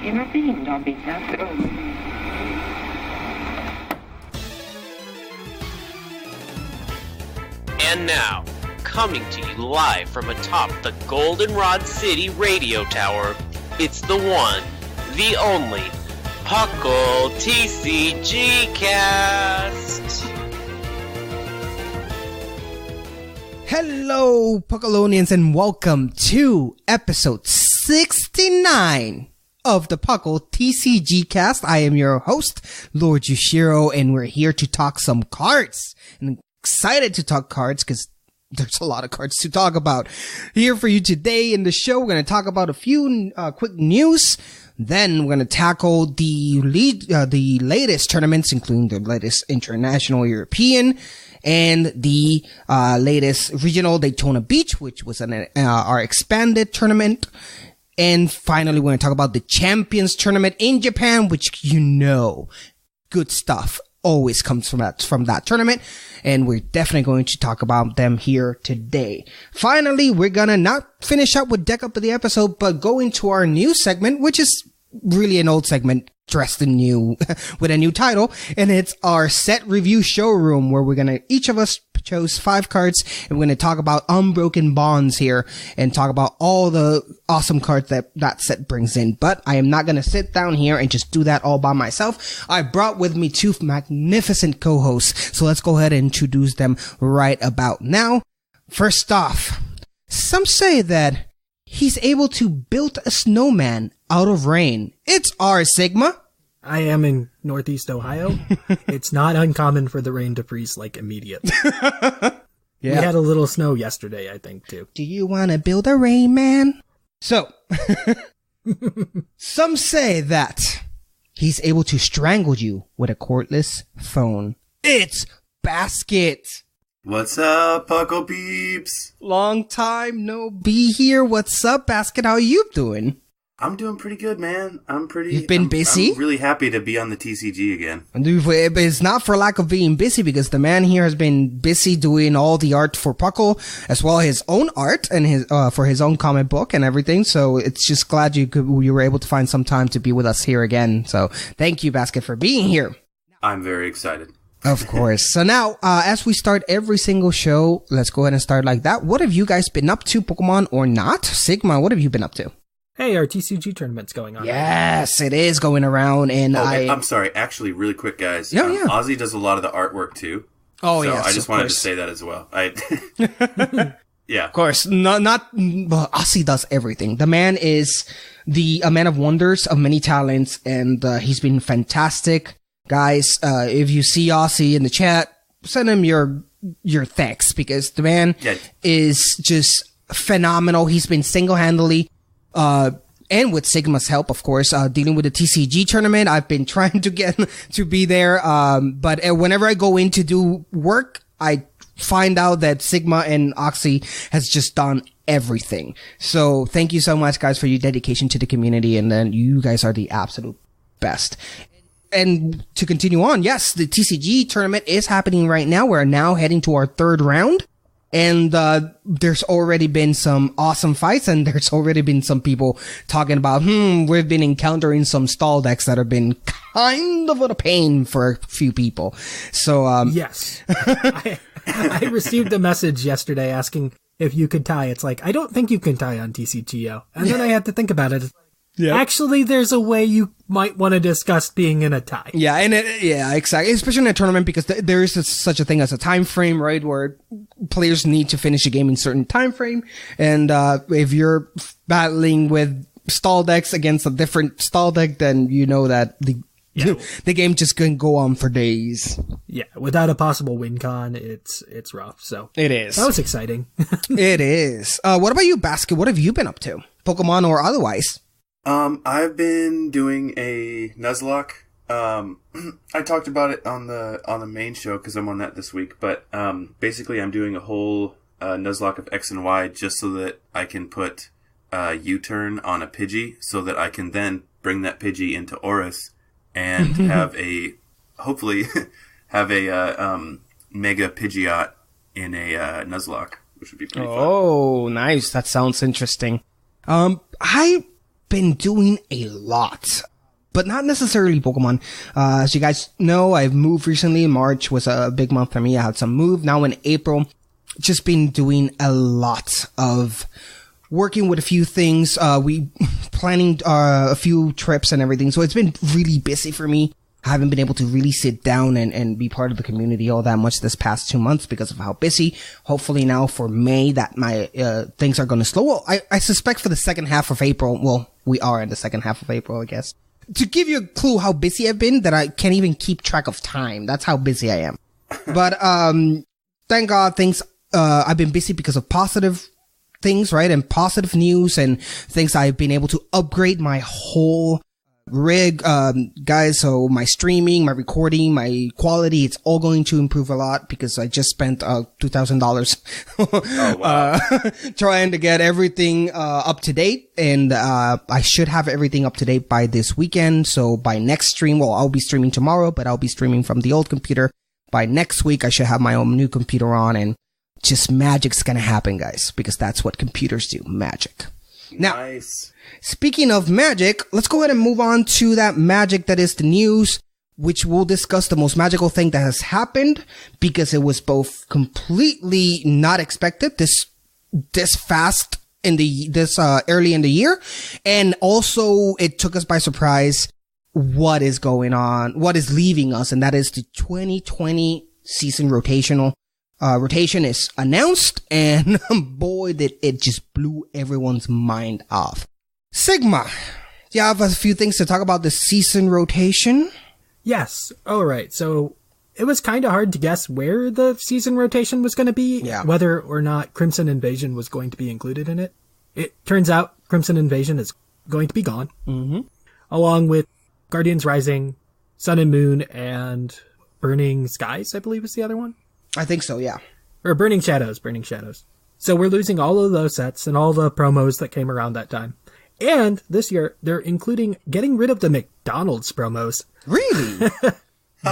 intervened on behalf of... And now, coming to you live from atop the Goldenrod City radio tower, it's the one, the only, P.U.C.L TCGcast! Hello, Puckalonians, and welcome to episode 69 of the P.U.C.L TCGcast. I am your host, Lord Yushiro, and we're here to talk some cards. And I'm excited to talk cards because there's a lot of cards to talk about. Here for you today in the show, we're going to talk about a few quick news. Then we're going to tackle the latest tournaments, including the latest international European and the latest regional Daytona Beach, which was our expanded tournament. And finally, we're going to talk about the Champions Tournament in Japan, which good stuff always comes from that tournament, and we're definitely going to talk about them here today. Finally, we're gonna not finish up with deck up of the episode, but go into our new segment, which is really an old segment dressed in new with a new title, and it's our set review showroom, where each of us chose 5 cards, and we're gonna talk about Unbroken bonds here and talk about all the awesome cards that set brings in. But I am not gonna sit down here and just do that all by myself. I brought with me 2 magnificent co-hosts, so let's go ahead and introduce them right about now. First off, some say that he's able to build a snowman out of rain. It's our Sigma. I am in Northeast Ohio. It's not uncommon for the rain to freeze, immediately. Yeah. We had a little snow yesterday, I think, too. Do you want to build a rain man? So, some say that he's able to strangle you with a cordless phone. It's Basket. What's up, Puckle peeps? Long time no be here. What's up, Basket? How you doing? I'm doing pretty good, man. You've been busy? I'm really happy to be on the TCG again. It's not for lack of being busy, because the man here has been busy doing all the art for Puckle, as well as his own art and his for his own comic book and everything. So it's just glad you were able to find some time to be with us here again. So thank you, Basket, for being here. I'm very excited. Of course. So now, as we start every single show, let's go ahead and start like that. What have you guys been up to, Pokemon or not? Sigma, what have you been up to? Hey, our TCG tournament's going on. Yes, it is going around, and I'm sorry. Actually, really quick, guys. Yeah. Ozzy does a lot of the artwork too. Oh, so yes, I just wanted to say that as well. Yeah. Of course, Ozzy does everything. The man is a man of wonders, of many talents, and he's been fantastic. Guys, if you see Ozzy in the chat, send him your thanks, because the man is just phenomenal. He's been single-handedly, and with Sigma's help, of course, dealing with the TCG tournament. I've been trying to get to be there, but whenever I go in to do work, I find out that Sigma and Oxy has just done everything. So thank you so much, guys, for your dedication to the community, and then you guys are the absolute best. And to continue on, yes, the TCG tournament is happening right now. We're now heading to our 3rd round. And there's already been some awesome fights, and there's already been some people talking about, we've been encountering some stall decks that have been kind of a pain for a few people. So, yes. I received a message yesterday asking if you could tie. It's like, I don't think you can tie on TCGO. And then I had to think about it. Yeah. Actually, there's a way you might want to discuss being in a tie. Yeah, exactly. Especially in a tournament, because there is such a thing as a time frame, right? Where players need to finish a game in a certain time frame. And if you're battling with stall decks against a different stall deck, then you know that the game just can go on for days. Yeah, without a possible win con, it's rough. So it is. That was exciting. It is. What about you, Basket? What have you been up to, Pokemon or otherwise? I've been doing a Nuzlocke. I talked about it on the main show because I'm on that this week. But basically, I'm doing a whole Nuzlocke of X and Y just so that I can put U-turn on a Pidgey, so that I can then bring that Pidgey into Oris and hopefully have a Mega Pidgeot in a Nuzlocke, which would be pretty fun. Oh, nice! That sounds interesting. I been doing a lot, but not necessarily Pokemon. As you guys know, I've moved recently. March was a big month for me. I had some move. Now in April, just been doing a lot of working with a few things. We planning a few trips and everything. So it's been really busy for me. I haven't been able to really sit down and be part of the community all that much this past 2 months because of how busy. Hopefully now for May that my things are going to slow. Well, I suspect for the second half of April. Well, we are in the second half of April, I guess. To give you a clue how busy I've been, that I can't even keep track of time. That's how busy I am. But thank God I've been busy because of positive things, right? And positive news and things. I've been able to upgrade my whole rig, guys. So my streaming, my recording, my quality, it's all going to improve a lot because I just spent $2,000 trying to get everything up to date. And I should have everything up to date by this weekend. So by next stream, well, I'll be streaming tomorrow, but I'll be streaming from the old computer. By next week, I should have my own new computer on, and just magic's gonna happen, guys, because that's what computers do, magic. Now, Nice. Speaking of magic, let's go ahead and move on to that magic that is the news, which we'll discuss the most magical thing that has happened because it was both completely not expected this fast in this early in the year, and also it took us by surprise what is going on, what is leaving us, and that is the 2020 season rotation is announced, and boy, did it just blew everyone's mind off. Sigma, do you have a few things to talk about the season rotation? Yes. All right. So it was kind of hard to guess where the season rotation was going to be, whether or not Crimson Invasion was going to be included in it. It turns out Crimson Invasion is going to be gone, along with Guardians Rising, Sun and Moon, and Burning Skies, I believe is the other one. I think so, yeah. Or Burning Shadows. So we're losing all of those sets and all the promos that came around that time. And this year, they're including getting rid of the McDonald's promos. Really?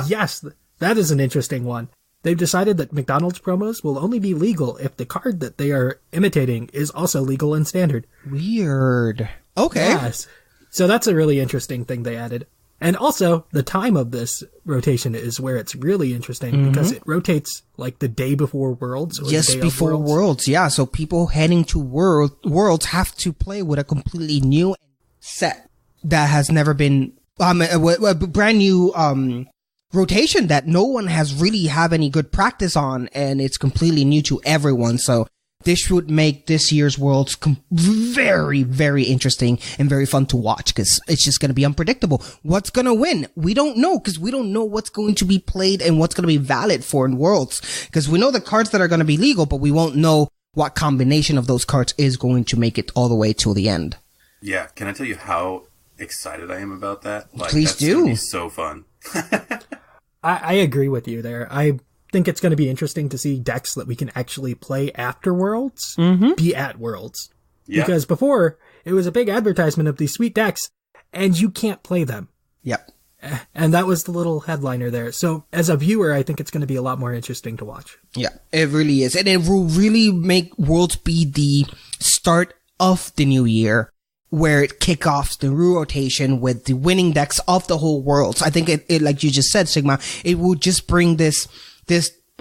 Yes, that is an interesting one. They've decided that McDonald's promos will only be legal if the card that they are imitating is also legal and standard. Weird. Okay. Yes. So that's a really interesting thing they added. And also, the time of this rotation is where it's really interesting because it rotates like the day before Worlds. Or Just the day before of Worlds, yeah. So people heading to Worlds have to play with a completely new set that has never been, a brand new, rotation that no one has really have any good practice on, and it's completely new to everyone. So this would make this year's Worlds very, very interesting and very fun to watch because it's just going to be unpredictable. What's going to win? We don't know because we don't know what's going to be played and what's going to be valid for in Worlds because we know the cards that are going to be legal, but we won't know what combination of those cards is going to make it all the way till the end. Yeah, can I tell you how excited I am about that? Please that's gonna do. be so fun. I agree with you there. I think it's going to be interesting to see decks that we can actually play after Worlds be at Worlds. Yeah. Because before, it was a big advertisement of these sweet decks, and you can't play them. Yep. And that was the little headliner there. So as a viewer, I think it's going to be a lot more interesting to watch. Yeah, it really is. And it will really make Worlds be the start of the new year where it kick off the new rotation with the winning decks of the whole Worlds. I think it like you just said, Sigma, it will just bring this,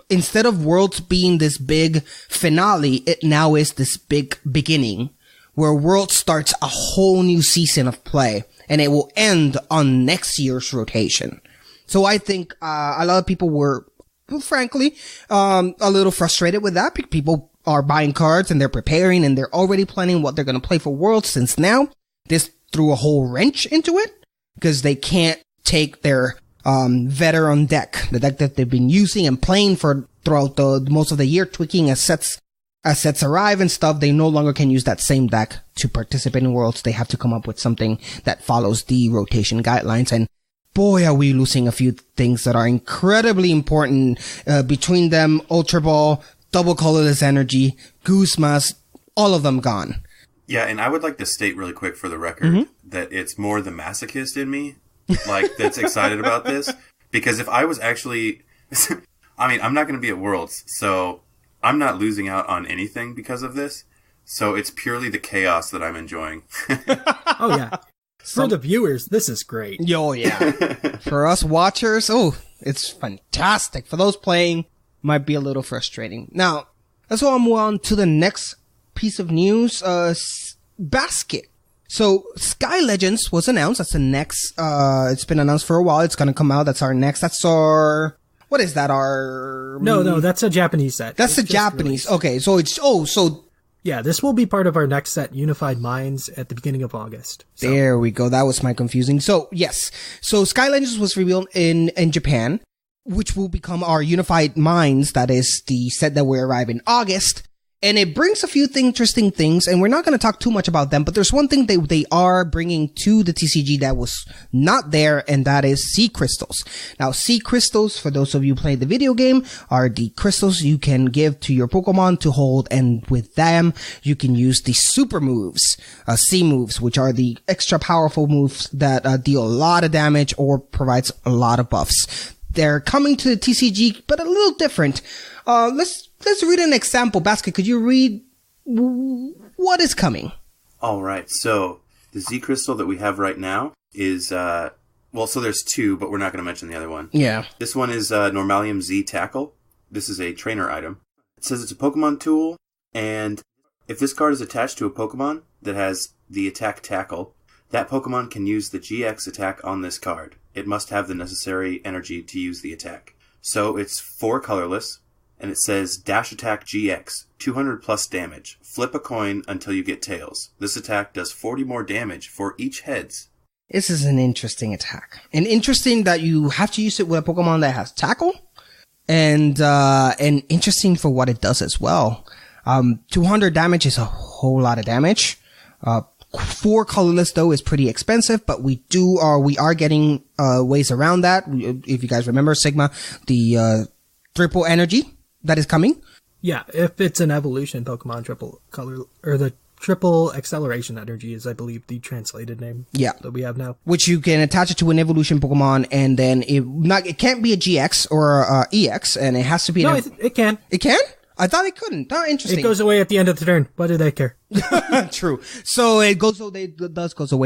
instead of Worlds being this big finale, it now is this big beginning where Worlds starts a whole new season of play and it will end on next year's rotation. So I think, a lot of people were, frankly, a little frustrated with that. People are buying cards and they're preparing and they're already planning what they're going to play for Worlds, since now this threw a whole wrench into it because they can't take their veteran deck, the deck that they've been using and playing for throughout the most of the year, tweaking as sets arrive and stuff. They no longer can use that same deck to participate in Worlds. They have to come up with something that follows the rotation guidelines. And boy, are we losing a few things that are incredibly important, between them, Ultra Ball, Double Colorless Energy, Goose Mask, all of them gone. Yeah, and I would like to state really quick for the record that it's more the masochist in me, that's excited about this. Because if I was actually, I mean, I'm not going to be at Worlds, so I'm not losing out on anything because of this. So it's purely the chaos that I'm enjoying. Oh, yeah. For the viewers, this is great. Yo, yeah. For us watchers, it's fantastic. For those playing, might be a little frustrating. Now, let's go move on to the next piece of news. Basket. So, Sky Legends was announced. That's the next, it's been announced for a while. It's gonna come out. That's our next. That's our, what is that? No, that's a Japanese set. That's the Japanese. Released. Okay, so yeah, this will be part of our next set, Unified Minds, at the beginning of August. So. There we go. That was my confusing. So, yes. So, Sky Legends was revealed in Japan, which will become our Unified Minds. That is the set that will arrive in August. And it brings a few interesting things, and we're not going to talk too much about them, but there's one thing they are bringing to the TCG that was not there, and that is sea crystals. Now, sea crystals, for those of you who played the video game, are the crystals you can give to your Pokemon to hold, and with them, you can use the super moves, sea moves, which are the extra powerful moves that deal a lot of damage or provides a lot of buffs. They're coming to the TCG, but a little different. Let's read an example. Basket, could you read what is coming? All right. So the Z crystal that we have right now is, so there's two, but we're not going to mention the other one. Yeah. This one is Normalium Z Tackle. This is a trainer item. It says it's a Pokemon tool, and if this card is attached to a Pokemon that has the attack Tackle, that Pokemon can use the GX attack on this card. It must have the necessary energy to use the attack. So it's 4 colorless. And it says, Dash Attack GX, 200 plus damage. Flip a coin until you get tails. This attack does 40 more damage for each heads. This is an interesting attack. And interesting that you have to use it with a Pokemon that has Tackle. And interesting for what it does as well. 200 damage is a whole lot of damage. 4 colorless though is pretty expensive, but we are getting, ways around that. If you guys remember Sigma, the, triple energy that is coming. Yeah, if it's an evolution Pokemon, triple color, or the triple acceleration energy is, I believe, the translated name. Yeah. That we have now. Which you can attach it to an evolution Pokemon, and then it can't be a GX or a EX, and it has to be. It can. It can? I thought it couldn't. Oh, interesting. It goes away at the end of the turn. What do they care? True. So it goes away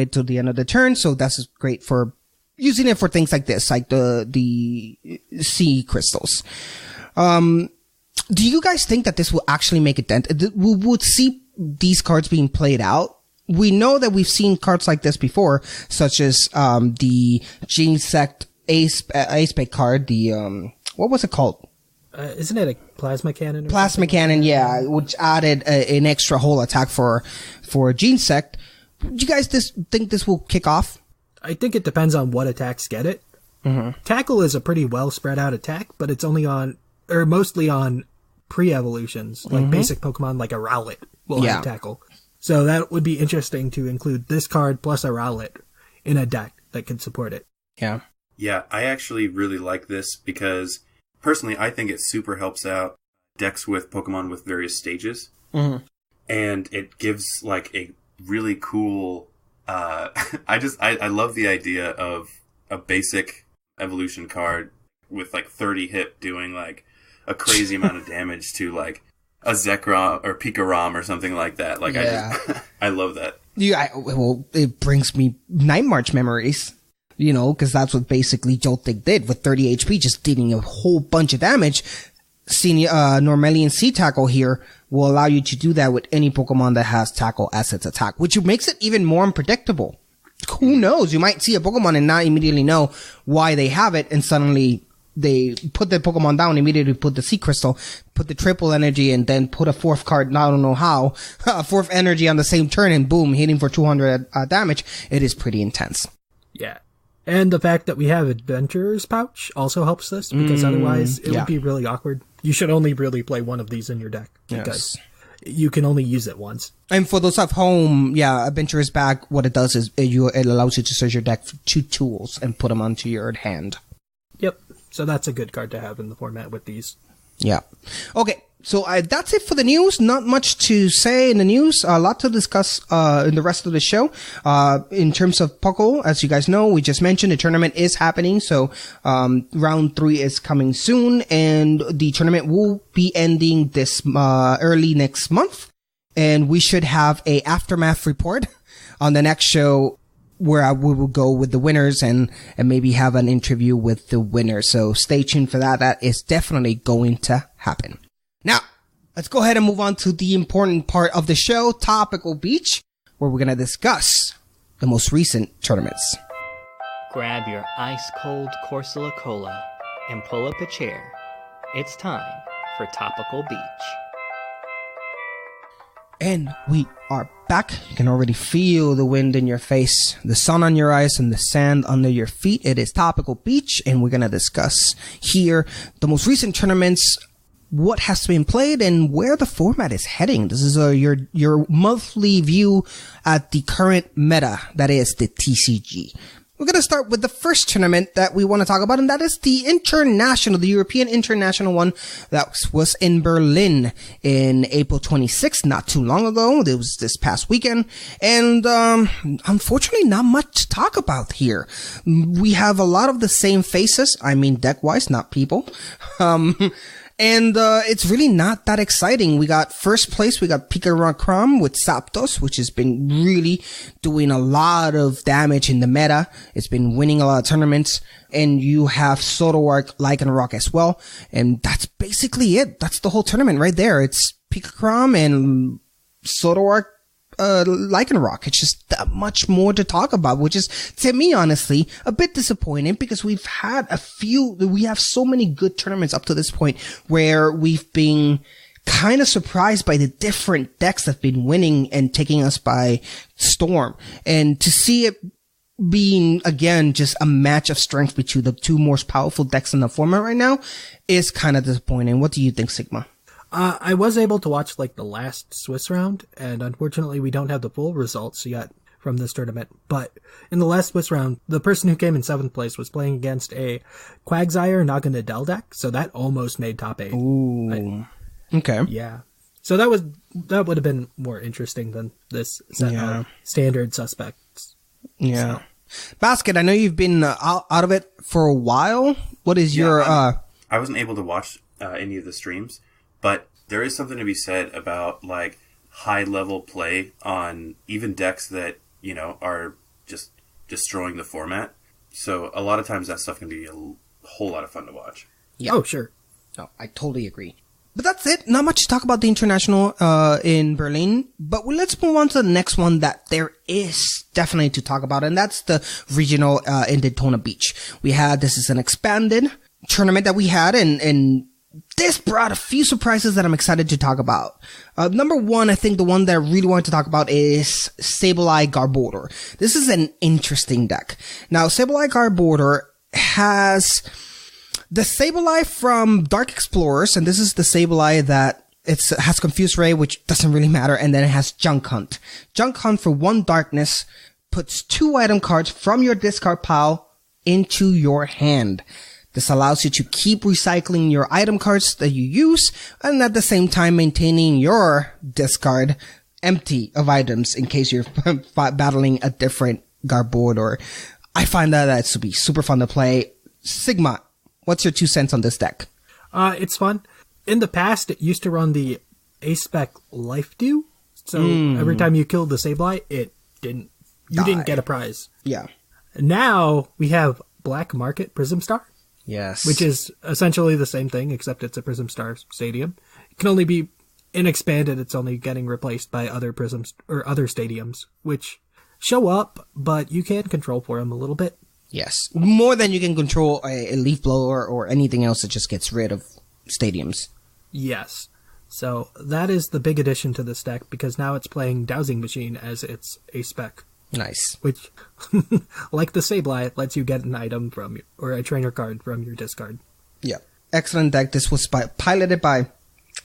till the end of the turn. So that's great for using it for things like this, like the sea crystals. Do you guys think that this will actually make a dent? We would see these cards being played out. We know that we've seen cards like this before, such as, the Gene-Sect Ace-Spec card, what was it called? Isn't it a plasma cannon? Plasma cannon, yeah, which added an extra whole attack for Gene-Sect. Do you guys think this will kick off? I think it depends on what attacks get it. Mm-hmm. Tackle is a pretty well spread out attack, but it's only mostly on pre-evolutions, like basic Pokemon like a Rowlet will have Tackle. So that would be interesting to include this card plus a Rowlet in a deck that can support it. Yeah. Yeah, I actually really like this because, personally, I think it super helps out decks with Pokemon with various stages. Mm-hmm. And it gives, like, a really cool... I love the idea of a basic evolution card with, like, 30 hit doing, like, a crazy amount of damage to, like, a Zekrom or Pikarom or something like that. Like, yeah. I love that. Yeah, well, it brings me Night March memories, because that's what basically Joltik did with 30 HP, just dealing a whole bunch of damage. Normalian Sea Tackle here will allow you to do that with any Pokemon that has Tackle as its attack, which makes it even more unpredictable. Who knows? You might see a Pokemon and not immediately know why they have it, and suddenly they put the Pokemon down, immediately put the Sea Crystal, put the triple energy, and then put a 4th card, I don't know how, a 4th energy on the same turn, and boom, hitting for 200 damage. It is pretty intense. Yeah. And the fact that we have Adventurer's Pouch also helps this, because otherwise it would be really awkward. You should only really play one of these in your deck, because you can only use it once. And for those at home, Adventurer's Bag, what it does is it allows you to search your deck for 2 tools and put them onto your hand. Yep. So that's a good card to have in the format with these. Yeah. Okay. So that's it for the news. Not much to say in the news. A lot to discuss in the rest of the show. In terms of Puckle, as you guys know, we just mentioned the tournament is happening. So round 3 is coming soon, and the tournament will be ending this early next month. and we should have a aftermath report on the next show where we will go with the winners and maybe have an interview with the winner. So stay tuned for that. That is definitely going to happen. Now, let's go ahead and move on to the important part of the show, Topical Beach, where we're going to discuss the most recent tournaments. Grab your ice-cold Corsola Cola and pull up a chair. It's time for Topical Beach. And we are back. You can already feel the wind in your face, the sun on your eyes, and the sand under your feet. It is Topical Beach, and we're going to discuss here the most recent tournaments, what has been played, and where the format is heading. This is your monthly view at the current meta, that is the TCG. We're going to start with the first tournament that we want to talk about, and that is the European International one that was in Berlin in April 26th, not too long ago. It was this past weekend, and unfortunately not much to talk about here. We have a lot of the same faces, I mean deck-wise, not people. And it's really not that exciting. We got first place, we got P.U.C.L with Zapdos, which has been really doing a lot of damage in the meta. It's been winning a lot of tournaments. And you have Zoroark, Lycanroc as well. And that's basically it. That's the whole tournament right there. It's P.U.C.L and Zoroark, Lycanroc. It's just that much more to talk about, which is, to me, honestly, a bit disappointing because we have so many good tournaments up to this point where we've been kind of surprised by the different decks that have been winning and taking us by storm. And to see it being, again, just a match of strength between the two most powerful decks in the format right now is kind of disappointing. What do you think, Sigma? I was able to watch the last Swiss round, and unfortunately we don't have the full results yet from this tournament. But in the last Swiss round, the person who came in 7th place was playing against a Quagsire Naganadel deck, so that almost made top 8. Ooh. Okay. Yeah. So that would have been more interesting than this set of standard suspects. Yeah. So. Basket, I know you've been out of it for a while. What is your... I wasn't able to watch any of the streams. But there is something to be said about high level play on even decks that, are just destroying the format. So a lot of times that stuff can be a whole lot of fun to watch. Yeah. Oh, sure. No, I totally agree. But that's it. Not much to talk about the international in Berlin. But let's move on to the next one that there is definitely to talk about, and that's the regional in Daytona Beach. This is an expanded tournament that we had, and this brought a few surprises that I'm excited to talk about. Number one, I think the one that I really wanted to talk about is Sableye Garbodor. This is an interesting deck. Now, Sableye Garbodor has the Sableye from Dark Explorers, and this is the Sableye that has Confuse Ray, which doesn't really matter, and then it has Junk Hunt. Junk Hunt for 1 darkness puts 2 item cards from your discard pile into your hand. This allows you to keep recycling your item cards that you use and at the same time maintaining your discard empty of items in case you're battling a different Garbodor. I find that to be super fun to play. Sigma, what's your 2 cents on this deck? It's fun. In the past, it used to run the A-Spec Life Dew. So every time you killed the Sableye, you didn't get a prize. Yeah. Now we have Black Market Prism Star. Yes. Which is essentially the same thing, except it's a Prism Star stadium. It can only be, in expanded, it's only getting replaced by other prisms, or other stadiums, which show up, but you can control for them a little bit. Yes. More than you can control a leaf blower or anything else that just gets rid of stadiums. Yes. So that is the big addition to this deck, because now it's playing Dowsing Machine as its A-Spec. Nice. Which, like the Sableye, lets you get an item or a trainer card from your discard. Yeah. Excellent deck. This was piloted by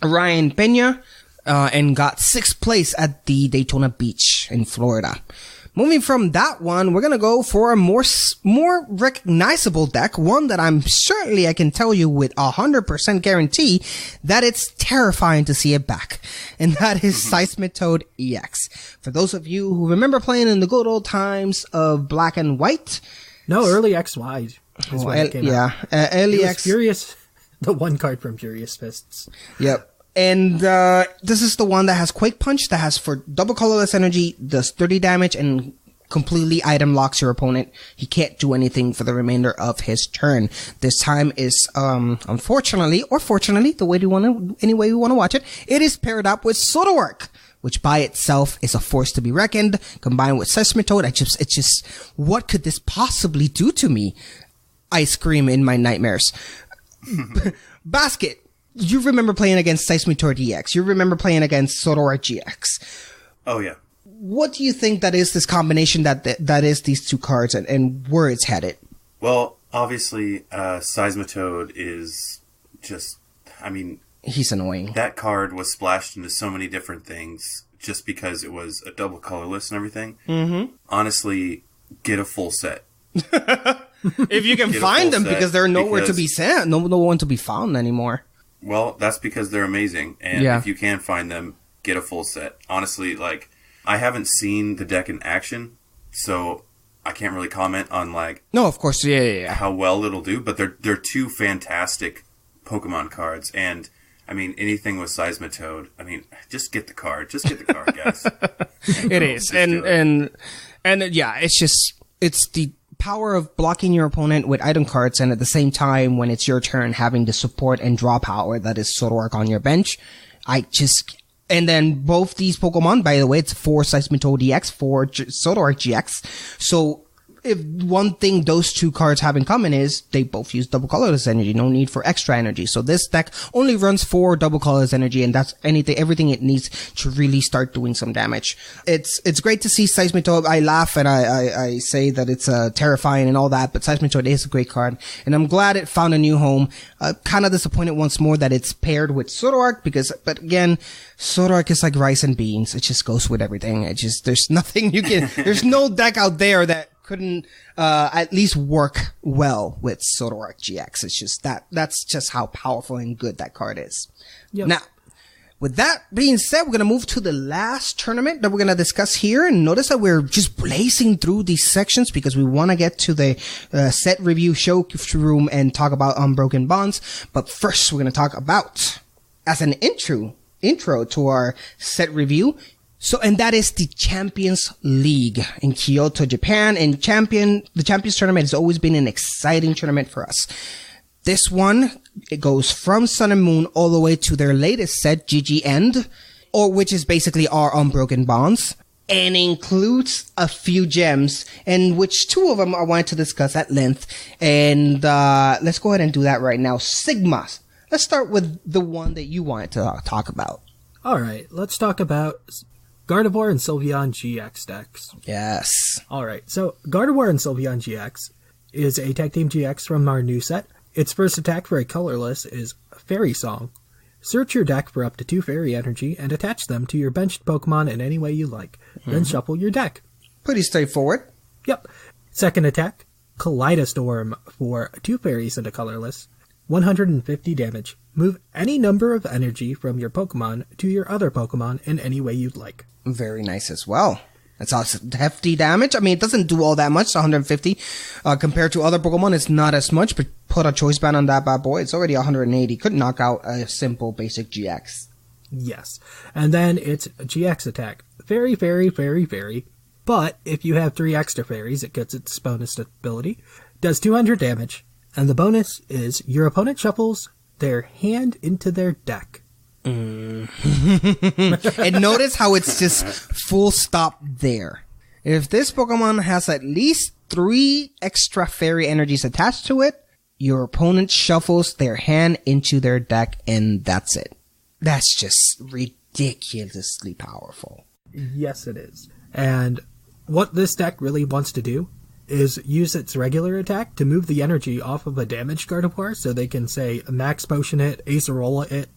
Ryan Pena, and got 6th place at the Daytona Beach in Florida. Moving from that one, we're gonna go for a more recognizable deck, one that I can tell you with 100% guarantee that it's terrifying to see it back. And that is Seismitoad EX. For those of you who remember playing in the good old times of Black and White. No, early XY is when it came out. Early X. Furious, the 1 card from Furious Fists. Yep. And this is the one that has Quake Punch, that has for double colorless energy, does 30 damage, and completely item locks your opponent. He can't do anything for the remainder of his turn. This time is, unfortunately, or fortunately, any way we want to watch it, it is paired up with Zoroark, which by itself is a force to be reckoned, combined with Seismitoad. It's just, what could this possibly do to me? I scream in my nightmares. Basket, you remember playing against Seismitoad EX. You remember playing against Zoroark GX. Oh, yeah. What do you think that is this combination that is these two cards and where it's headed? Well, obviously, Seismitoad is just, I mean... He's annoying. That card was splashed into so many different things just because it was a double colorless and everything. Mm-hmm. Honestly, get a full set. If you can find them, because they're nowhere to be sent. No one to be found anymore. Well, that's because they're amazing. And if you can find them, get a full set. Honestly, like... I haven't seen the deck in action, so I can't really comment on No, of course, yeah. how well it'll do. But they're two fantastic Pokemon cards, and I mean anything with Seismitoad. I mean, just get the card, guys. It is, and yeah, it's the power of blocking your opponent with item cards, and at the same time, when it's your turn, having the support and draw power that is Zoroark on your bench. And then both these Pokemon, by the way, it's 4 Seismitoad EX, 4 Zoroark GX. So if one thing those two cards have in common is they both use double colorless energy, no need for extra energy. So this deck only runs 4 double colorless energy, and that's everything it needs to really start doing some damage. It's great to see Seismitoad. I laugh and I say that it's terrifying and all that, but Seismitoad is a great card, and I'm glad it found a new home. Kind of disappointed once more that it's paired with Zoroark, but again, Zoroark is like rice and beans. It just goes with everything. There's nothing there's no deck out there that couldn't at least work well with Zoroark GX. It's just that's just how powerful and good that card is. Yep. Now, with that being said, we're going to move to the last tournament that we're going to discuss here. And notice that we're just blazing through these sections because we want to get to the set review showroom and talk about Unbroken Bonds. But first, we're going to talk about, as an intro to our set review, and that is the Champions League in Kyoto, Japan. And the Champions Tournament has always been an exciting tournament for us. This one, it goes from Sun and Moon all the way to their latest set, GG End, which is basically our Unbroken Bonds, and includes a few gems, and which 2 of them I wanted to discuss at length. And let's go ahead and do that right now. Sigma, let's start with the one that you wanted to talk about. All right, let's talk about Gardevoir and Sylveon GX decks. Yes. All right, so Gardevoir and Sylveon GX is a Tag Team GX from our new set. Its first attack for a colorless is Fairy Song. Search your deck for up to 2 fairy energy and attach them to your benched Pokemon in any way you like. Then shuffle your deck. Pretty straightforward. Yep. Second attack, Kaleidostorm for 2 fairies and a colorless. 150 damage. Move any number of energy from your Pokemon to your other Pokemon in any way you'd like. Very nice as well. That's awesome. Hefty damage. I mean, it doesn't do all that much, 150. Compared to other Pokemon, it's not as much, but put a choice band on that bad boy, it's already 180. Could knock out a simple basic GX. Yes. And then it's a GX attack. Very, very, very, very. But if you have 3 extra fairies, it gets its bonus ability. Does 200 damage. And the bonus is your opponent shuffles their hand into their deck. And notice how it's just full stop there. If this Pokemon has at least 3 extra fairy energies attached to it, your opponent shuffles their hand into their deck, and that's it. That's just ridiculously powerful. Yes, it is. And what this deck really wants to do is use its regular attack to move the energy off of a damaged Gardevoir, so they can, say, Max Potion it, Acerola it.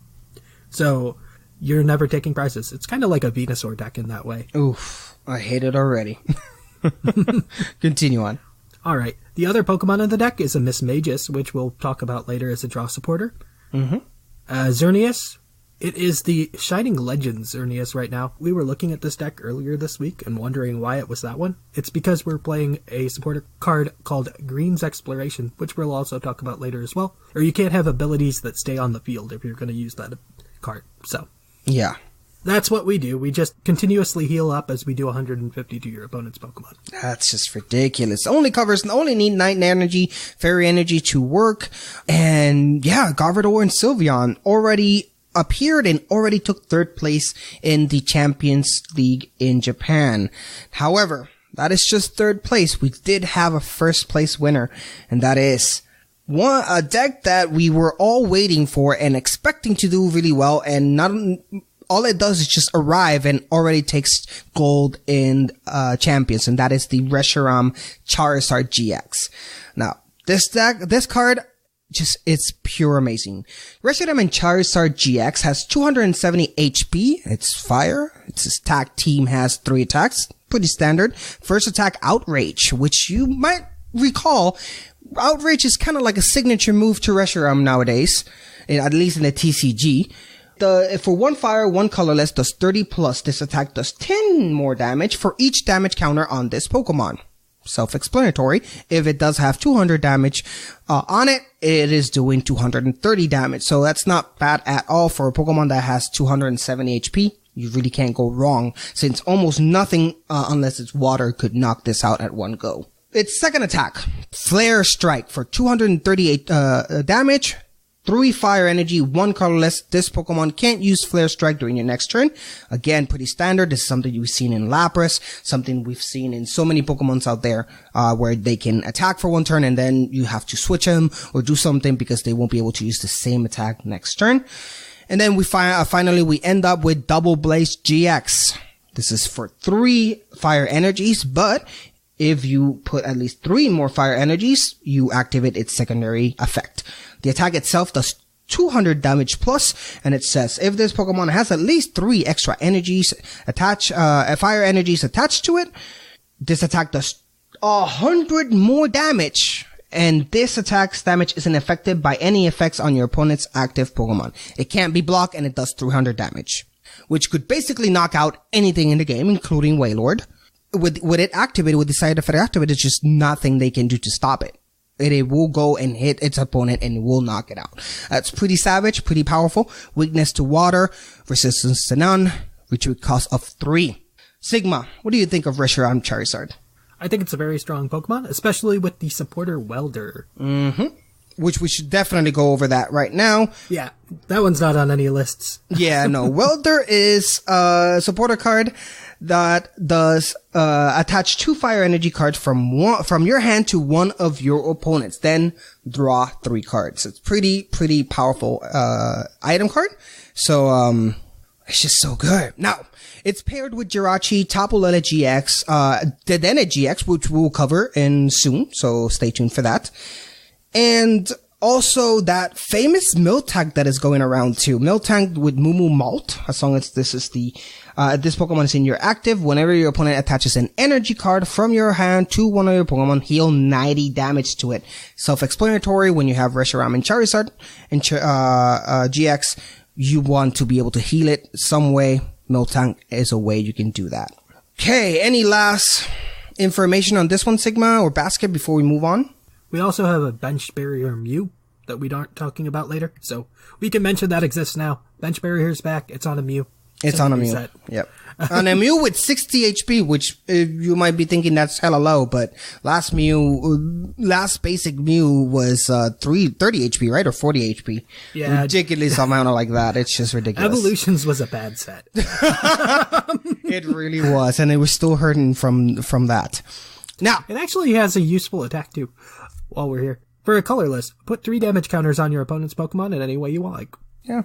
So you're never taking prizes. It's kind of like a Venusaur deck in that way. Oof, I hate it already. Continue on. Alright, the other Pokemon in the deck is a Miss Magus, which we'll talk about later as a draw supporter. Xerneas. It is the Shining Legends Xerneas right now. We were looking at this deck earlier this week and wondering why it was that one. It's because we're playing a supporter card called Green's Exploration, which we'll also talk about later as well. Or you can't have abilities that stay on the field if you're going to use that card. So Yeah. that's what we do. We just continuously heal up as we do 150 to your opponent's Pokemon. That's just ridiculous. Only need Night Energy, Fairy Energy to work. And yeah, Gardevoir and Sylveon already appeared and already took third place in the Champions League in Japan. However, that is just third place. We did have a first place winner, and that is a deck that we were all waiting for and expecting to do really well, and all it does is just arrive and already takes gold in Champions, and that is the Reshiram Charizard GX. Now, this card, it's pure amazing. Reshiram and Charizard GX has 270 HP. It's fire. Its attack team has 3 attacks. Pretty standard. First attack, Outrage, which you might recall. Outrage is kind of like a signature move to Reshiram nowadays, at least in the TCG. For 1 fire, 1 colorless does 30 plus. This attack does 10 more damage for each damage counter on this Pokemon. Self-explanatory. If it does have 200 damage on it, it is doing 230 damage. So that's not bad at all for a Pokemon that has 270 HP. You really can't go wrong, since almost nothing, unless it's water, could knock this out at one go. Its second attack, Flare Strike, for 238 damage. 3 fire energy, 1 colorless. This Pokemon can't use Flare Strike during your next turn. Again, pretty standard. This is something you've seen in Lapras, something we've seen in so many Pokemons out there, where they can attack for 1 turn and then you have to switch them or do something because they won't be able to use the same attack next turn. And then we finally we end up with Double Blaze GX. This is for 3 fire energies, but if you put at least 3 more fire energies, you activate its secondary effect. The attack itself does 200 damage plus, and it says if this Pokemon has at least 3 extra energies fire energies attached to it, this attack does 100 more damage. And this attack's damage isn't affected by any effects on your opponent's active Pokemon. It can't be blocked, and it does 300 damage, which could basically knock out anything in the game, including Wailord. With it activated, with the side effect activated, it's just nothing they can do to stop it. It will go and hit its opponent and it will knock it out. That's pretty savage, pretty powerful. Weakness to water, resistance to none, retreat cost of 3. Sigma, what do you think of Reshiram Charizard? I think it's a very strong Pokemon, especially with the supporter Welder. Mm-hmm. Which we should definitely go over that right now. Yeah, that one's not on any lists. Yeah, no. Welder is a supporter card that does attach 2 fire energy cards from your hand to one of your opponents. Then draw 3 cards. It's pretty powerful item card. So it's just so good. Now, it's paired with Jirachi, Tapu Lele GX, Dedenne GX, which we'll cover soon. So stay tuned for that. And also that famous Miltank that is going around too. Miltank with Moo Malt. As long as this is this Pokemon is in your active, whenever your opponent attaches an energy card from your hand to one of your Pokemon, heal 90 damage to it. Self-explanatory. When you have Reshiram and Charizard and GX, you want to be able to heal it some way. Miltank is a way you can do that. Okay, any last information on this one, Sigma or Basket, before we move on? We also have a Bench Barrier Mew that we aren't talking about later, so we can mention that exists now. Bench Barrier's back. It's on a Mew. It's on a Mew. Yep. On a Mew with 60 HP, which you might be thinking that's hella low, but last basic Mew was 30 HP, right? Or 40 HP. Yeah. Ridiculous amount like that. It's just ridiculous. Evolutions was a bad set. It really was, and it was still hurting from that. Now, it actually has a useful attack too. While we're here, for a colorless, put 3 damage counters on your opponent's Pokemon in any way you like. Yeah,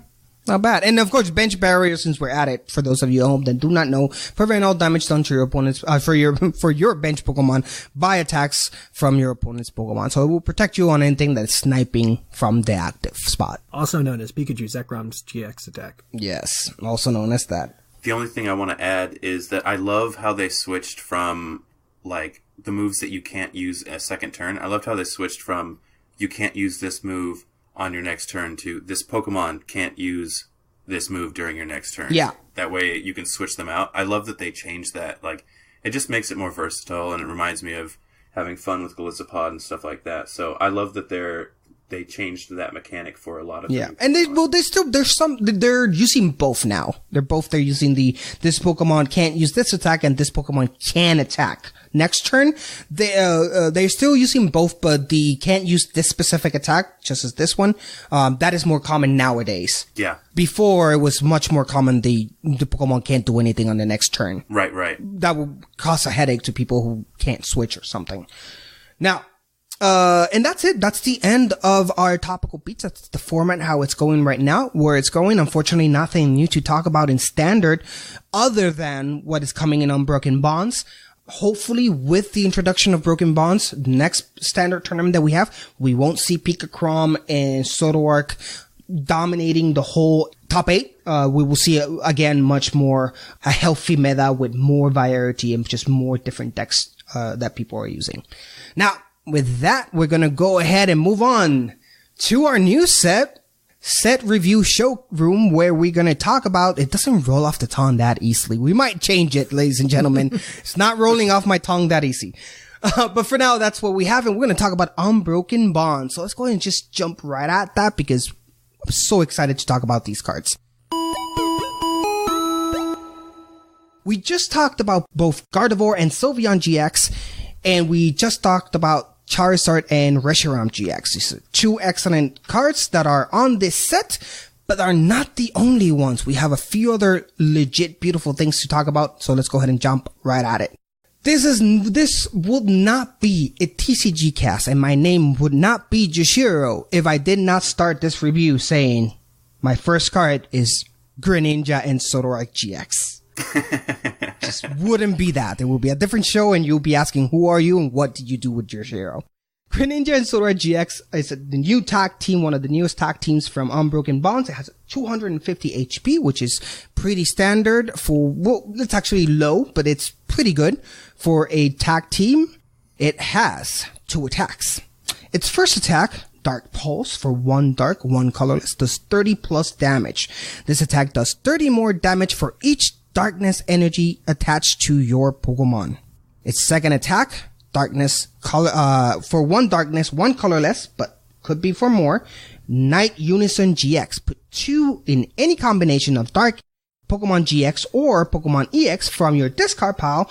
not bad. And of course, Bench Barrier, since we're at it, for those of you at home that do not know, prevent all damage done to your opponent's for your bench Pokemon by attacks from your opponent's Pokemon. So it will protect you on anything that's sniping from the active spot. Also known as Pikachu Zekrom's GX attack. Yes, also known as that. The only thing I want to add is that I love how they switched from like the moves that you can't use a second turn. I loved how they switched from you can't use this move on your next turn to this Pokemon can't use this move during your next turn. Yeah. That way you can switch them out. I love that they changed that. Like, it just makes it more versatile, and it reminds me of having fun with Golisopod and stuff like that. So I love that they're they changed that mechanic for a lot of Yeah, and they're using both now. They're using this Pokemon can't use this attack and this Pokemon can attack next turn. They're still using both, but the can't use this specific attack, just as this one, that is more common nowadays. Yeah. Before, it was much more common the Pokemon can't do anything on the next turn. Right. That would cause a headache to people who can't switch or something. Now, and that's it. That's the end of our topical beats. That's the format, how it's going right now, where it's going. Unfortunately, nothing new to talk about in standard other than what is coming in Unbroken Bonds. Hopefully, with the introduction of Broken Bonds, the next standard tournament that we have, we won't see Pika-Crom and Zoroark dominating the whole top 8. We will see, again, much more a healthy meta with more variety and just more different decks that people are using. Now, with that, we're going to go ahead and move on to our new set review showroom, where we're going to talk about, it doesn't roll off the tongue that easily. We might change it, ladies and gentlemen. It's not rolling off my tongue that easy. But for now, that's what we have. And we're going to talk about Unbroken Bonds. So let's go ahead and just jump right at that, because I'm so excited to talk about these cards. We just talked about both Gardevoir and Sylveon GX, and we just talked about Charizard and Reshiram GX. These are two excellent cards that are on this set, but are not the only ones. We have a few other legit beautiful things to talk about, so let's go ahead and jump right at it. This would not be a TCG cast, and my name would not be Jushiro if I did not start this review saying my first card is Greninja and Zoroark GX. Just wouldn't be that. There will be a different show and you'll be asking, who are you and what did you do with your hero? Greninja and Zoroark GX is the new tag team, one of the newest tag teams from Unbroken Bonds. It has 250 HP, which is pretty standard for, well, it's actually low, but it's pretty good for a tag team. It has 2 attacks. Its first attack, Dark Pulse, for 1 dark, 1 colorless, does 30 plus damage. This attack does 30 more damage for each darkness energy attached to your Pokemon. Its second attack, darkness for 1 darkness, 1 colorless, but could be for more. Night Unison GX. Put 2 in any combination of dark Pokemon GX or Pokemon EX from your discard pile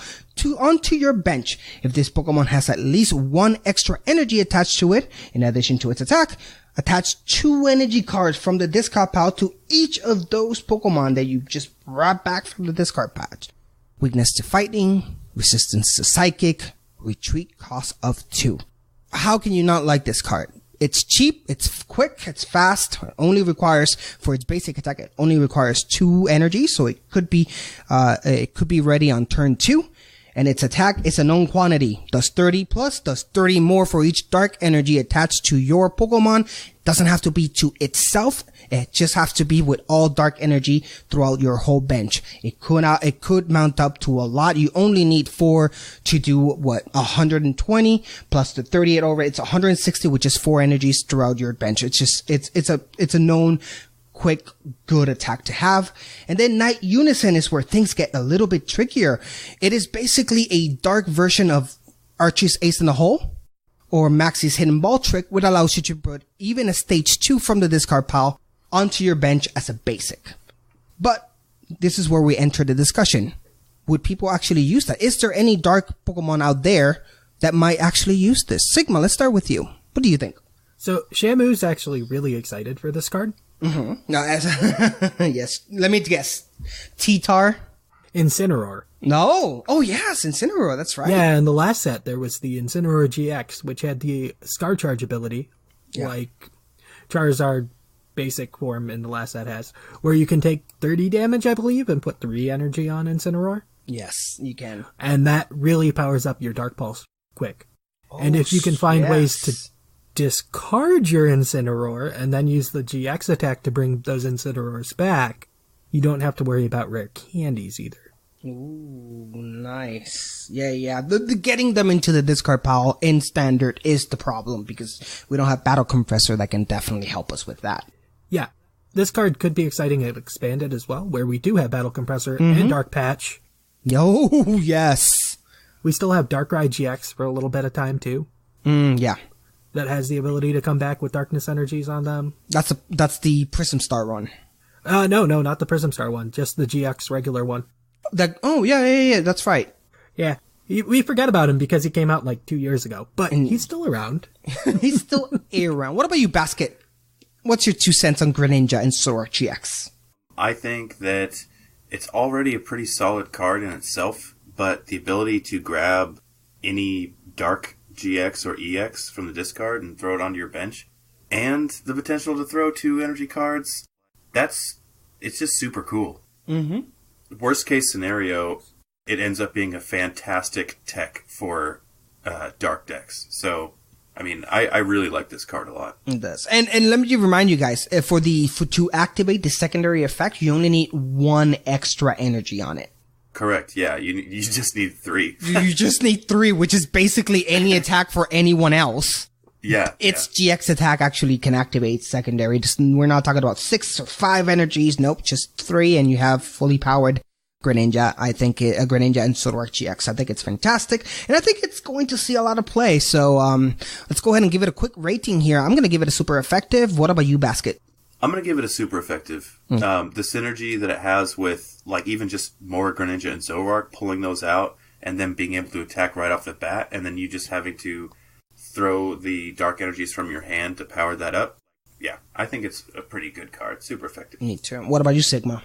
onto your bench. If this Pokemon has at least 1 extra energy attached to it, in addition to its attack, attach 2 energy cards from the discard pile to each of those Pokemon that you just brought back from the discard patch. Weakness to fighting, resistance to psychic, retreat cost of 2. How can you not like this card? It's cheap, it's quick, it's fast, only requires, for its basic attack, it only requires 2 energy, so it could be ready on turn 2. And its attack is a known quantity. Does 30 plus, does 30 more for each dark energy attached to your Pokemon. Doesn't have to be to itself. It just has to be with all dark energy throughout your whole bench. It could mount up to a lot. You only need 4 to do 120 plus the 38 over. It's 160, which is 4 energies throughout your bench. It's a known quick, good attack to have. And then Night Unison is where things get a little bit trickier. It is basically a dark version of Archie's Ace in the Hole or Maxie's Hidden Ball trick, which allows you to put even a stage 2 from the discard pile onto your bench as a basic. But this is where we enter the discussion. Would people actually use that? Is there any dark Pokemon out there that might actually use this? Sigma, let's start with you. What do you think? So Shamu's actually really excited for this card. Mm-hmm. No, yes. Let me guess. T-Tar? Incineroar. No. Oh, yes, Incineroar. That's right. Yeah, in the last set, there was the Incineroar GX, which had the Scar Charge ability, like Charizard basic form in the last set has, where you can take 30 damage, I believe, and put 3 energy on Incineroar. Yes, you can. And that really powers up your Dark Pulse quick. Oh, and if you can find ways to discard your Incineroar and then use the GX attack to bring those Incineroars back, you don't have to worry about rare candies either. Ooh, nice. Yeah. The getting them into the discard pile in standard is the problem because we don't have Battle Compressor that can definitely help us with that. Yeah. This card could be exciting and expanded as well, where we do have Battle Compressor and Dark Patch. Oh, yes. We still have Darkrai GX for a little bit of time too. Yeah. that has the ability to come back with darkness energies on them. That's the Prism Star one. No, not the Prism Star one, just the GX regular one. Yeah, that's right. Yeah. We forget about him because he came out like 2 years ago, but he's still around. He's still around. What about you, Basket? What's your 2 cents on Greninja and Zoroark GX? I think that it's already a pretty solid card in itself, but the ability to grab any Dark GX or EX from the discard and throw it onto your bench, and the potential to throw 2 energy cards, it's just super cool. Mm-hmm. Worst case scenario, it ends up being a fantastic tech for dark decks. So, I mean, I really like this card a lot. It does. And let me remind you guys, to activate the secondary effect, you only need 1 extra energy on it. Correct, yeah. You just need 3. You just need 3, which is basically any attack for anyone else. Yeah. Its GX attack actually can activate secondary. We're not talking about 6 or 5 energies. Nope, just 3, and you have fully powered Greninja. I think a Greninja and Zoroark GX. I think it's fantastic, and I think it's going to see a lot of play. So let's go ahead and give it a quick rating here. I'm going to give it a super effective. What about you, Basket? I'm going to give it a super effective. The synergy that it has with, like, even just more Greninja and Zoroark, pulling those out, and then being able to attack right off the bat, and then you just having to throw the dark energies from your hand to power that up. Yeah, I think it's a pretty good card. Super effective. Me too. What about you, Sigma?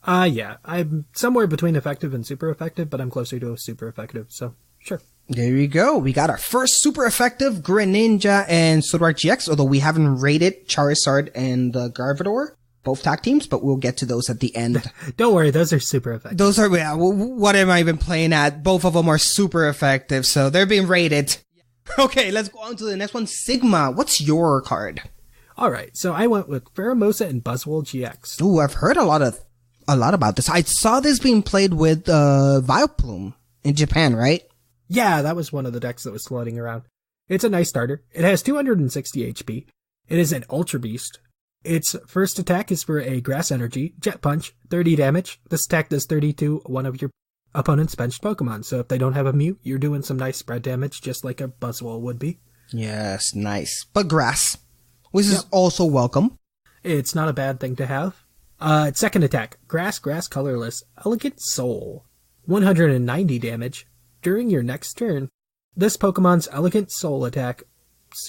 Yeah, I'm somewhere between effective and super effective, but I'm closer to a super effective, so sure. There you go. We got our first super effective Greninja and Zoroark GX, although we haven't rated Charizard and Gardevoir, both tag teams, but we'll get to those at the end. Don't worry, those are super effective. Those are, yeah, what am I even playing at? Both of them are super effective, so they're being rated. Okay, let's go on to the next one. Sigma, what's your card? Alright, so I went with Pheromosa and Buzzwole GX. Ooh, I've heard a lot about this. I saw this being played with Vileplume in Japan, right? Yeah, that was one of the decks that was floating around. It's a nice starter. It has 260 HP. It is an Ultra Beast. Its first attack is for a Grass Energy, Jet Punch, 30 damage. This attack does 30 to one of your opponent's benched Pokemon, so if they don't have a Mew, you're doing some nice spread damage, just like a Buzzwole would be. Yes, nice. But Grass, which is also welcome. It's not a bad thing to have. Its second attack, Grass, Colorless, Elegant Soul, 190 damage. During your next turn, this Pokemon's Elegant Soul attack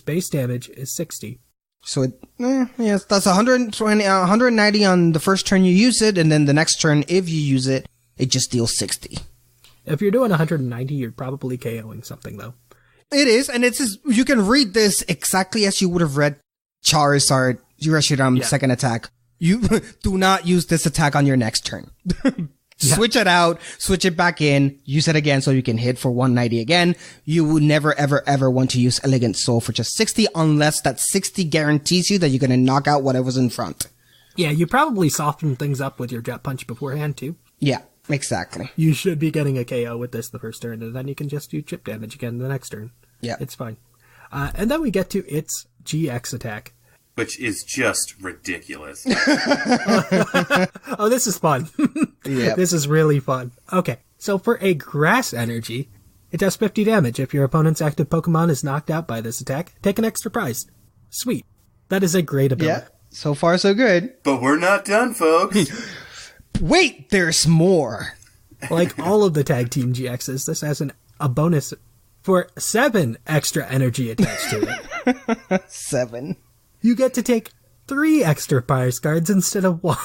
base damage is 60. So yes, that's 190 on the first turn you use it, and then the next turn, if you use it, it just deals 60. If you're doing 190, you're probably KOing something, though. It is, and you can read this exactly as you would have read Charizard, Reshiram's second attack. You do not use this attack on your next turn. Switch it out, switch it back in, use it again so you can hit for 190 again. You would never, ever, ever want to use Elegant Soul for just 60 unless that 60 guarantees you that you're going to knock out whatever's in front. Yeah, you probably soften things up with your Jet Punch beforehand, too. Yeah, exactly. You should be getting a KO with this the first turn, and then you can just do chip damage again the next turn. Yeah. It's fine. And then we get to its GX attack. Which is just ridiculous. Oh, this is fun. Yeah. This is really fun. Okay, so for a Grass Energy, it does 50 damage. If your opponent's active Pokemon is knocked out by this attack, take an extra prize. Sweet. That is a great ability. Yeah, so far so good. But we're not done, folks. Wait, there's more. Like all of the Tag Team GXs, this has a bonus for 7 extra energy attached to it. 7. You get to take 3 extra prize cards instead of 1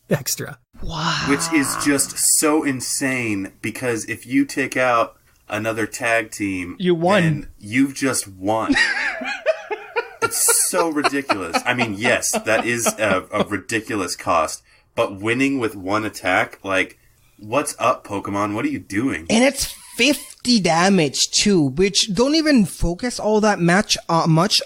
extra. Wow. Which is just so insane, because if you take out another tag team, you won. Then you've just won. It's so ridiculous. I mean, yes, that is a ridiculous cost, but winning with 1 attack, like, what's up, Pokemon? What are you doing? And it's 50 damage too, which don't even focus all that much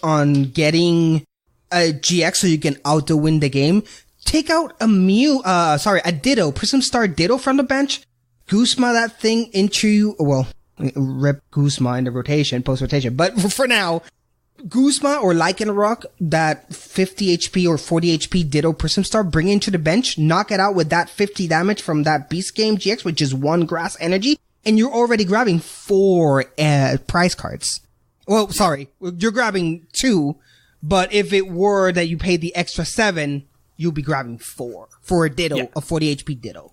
on getting a GX so you can auto-win the game. Take out a Ditto, Prism Star Ditto from the bench, Guzma that thing into, well, rip Guzma in the rotation, post-rotation, but for now, Guzma or Lycanroc, that 50 HP or 40 HP Ditto Prism Star, bring it into the bench, knock it out with that 50 damage from that Beast Game GX, which is 1 Grass Energy, and you're already grabbing 4 prize cards. Well, sorry, you're grabbing 2, but if it were that you paid the extra 7, you'll be grabbing 4 for a Ditto, a 40 HP Ditto.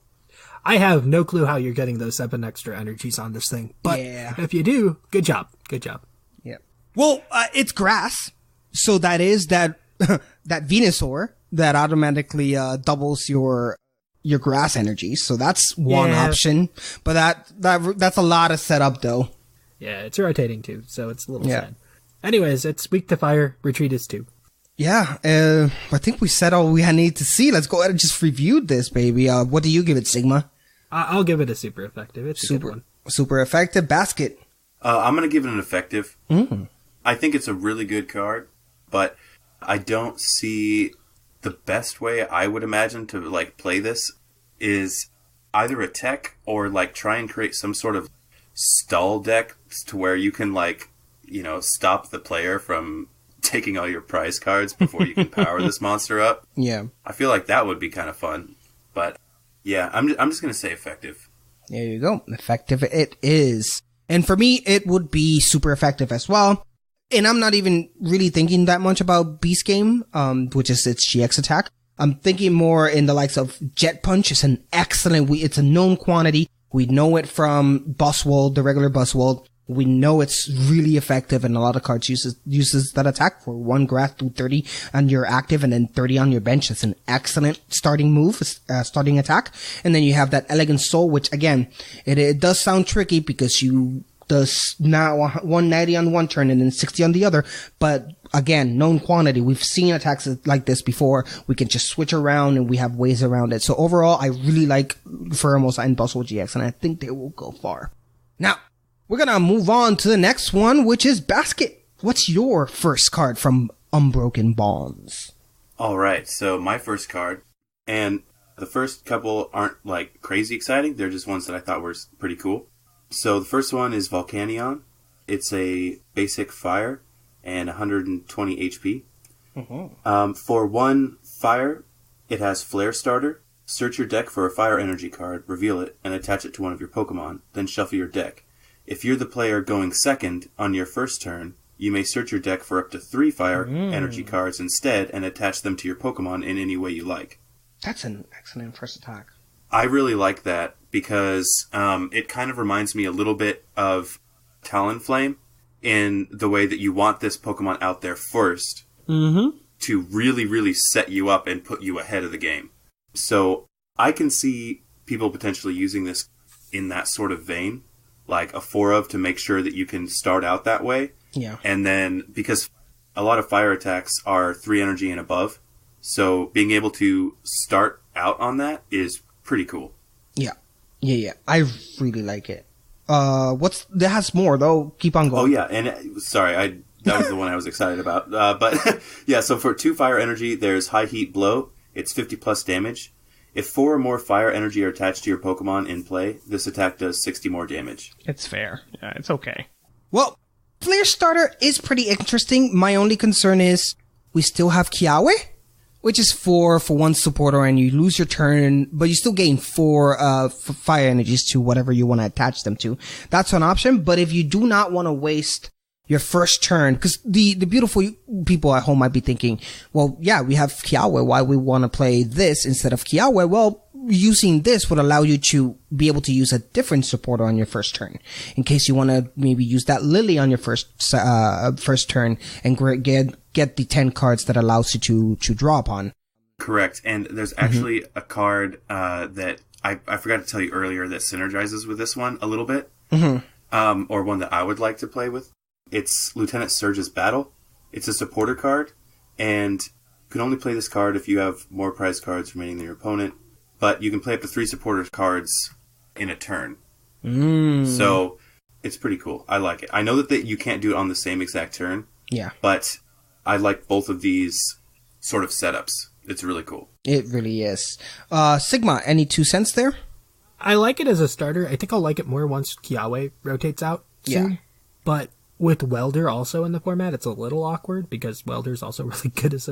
I have no clue how you're getting those 7 extra energies on this thing, but if you do, good job. Good job. Yeah. Well, it's grass, so that is that Venusaur that automatically doubles your grass energy. So that's one option, but that's a lot of setup though. Yeah, it's rotating too, so it's a little sad. Anyways, it's weak to fire. Retreat is 2. Yeah, I think we said all we need to see. Let's go ahead and just review this, baby. What do you give it, Sigma? I'll give it a super effective. It's a good one. Super effective. Basket. I'm going to give it an effective. Mm. I think it's a really good card, but I don't see the best way I would imagine to like play this is either a tech or like try and create some sort of stall deck to where you can like, stop the player from taking all your prize cards before you can power this monster up. Yeah. I feel like that would be kind of fun, but yeah, I'm just going to say effective. There you go. Effective it is. And for me, it would be super effective as well. And I'm not even really thinking that much about Beast Game, which is its GX attack. I'm thinking more in the likes of Jet Punch. It's an excellent, it's a known quantity. We know it from Buzzwold, the regular Buzzwold. We know it's really effective, and a lot of cards uses that attack for 1 grass through 30 on your active and then 30 on your bench. It's an excellent starting move, starting attack. And then you have that Elegant Soul, which again, it does sound tricky because you does now 190 on one turn and then 60 on the other. But again, known quantity. We've seen attacks like this before. We can just switch around and we have ways around it. So overall, I really like Pheromosa and Buzzwold GX, and I think they will go far. Now, we're gonna move on to the next one, which is Basket. What's your first card from Unbroken Bonds? All right, so my first card, and the first couple aren't like crazy exciting. They're just ones that I thought were pretty cool. So the first one is Volcanion. It's a basic fire and 120 HP. Mm-hmm. For 1 fire, it has Flare Starter. Search your deck for a fire energy card, reveal it, and attach it to one of your Pokemon. Then shuffle your deck. If you're the player going second on your first turn, you may search your deck for up to 3 fire energy cards instead and attach them to your Pokemon in any way you like. That's an excellent first attack. I really like that because it kind of reminds me a little bit of Talonflame in the way that you want this Pokemon out there first to really, really set you up and put you ahead of the game. So I can see people potentially using this in that sort of vein, like a 4 of to make sure that you can start out that way. Yeah. And then, because a lot of fire attacks are 3 energy and above, so being able to start out on that is pretty cool. Yeah. I really like it. That has more though. Keep on going. Oh yeah, and sorry, that was the one I was excited about. But yeah, so for 2 fire energy, there's High Heat Blow. It's 50 plus damage. If 4 or more fire energy are attached to your Pokemon in play, this attack does 60 more damage. It's fair. Yeah, it's okay. Well, Flare Starter is pretty interesting. My only concern is we still have Kiawe, which is 4 for 1 supporter, and you lose your turn, but you still gain 4 fire energies to whatever you want to attach them to. That's an option, but if you do not want to waste your first turn, because the beautiful people at home might be thinking, well, yeah, we have Kiawe, why we want to play this instead of Kiawe? Well, using this would allow you to be able to use a different supporter on your first turn, in case you want to maybe use that Lily on your first turn and get the 10 cards that allows you to draw upon. Correct, and there's actually a card that I forgot to tell you earlier that synergizes with this one a little bit, or one that I would like to play with. It's Lieutenant Surge's Battle. It's a supporter card, and you can only play this card if you have more prize cards remaining than your opponent, but you can play up to 3 supporter cards in a turn. So it's pretty cool. I like it. I know that you can't do it on the same exact turn, but I like both of these sort of setups. It's really cool. It really is. Sigma, any 2 cents there? I like it as a starter. I think I'll like it more once Kiawe rotates out soon. Yeah. But with Welder also in the format, it's a little awkward because Welder's also really good as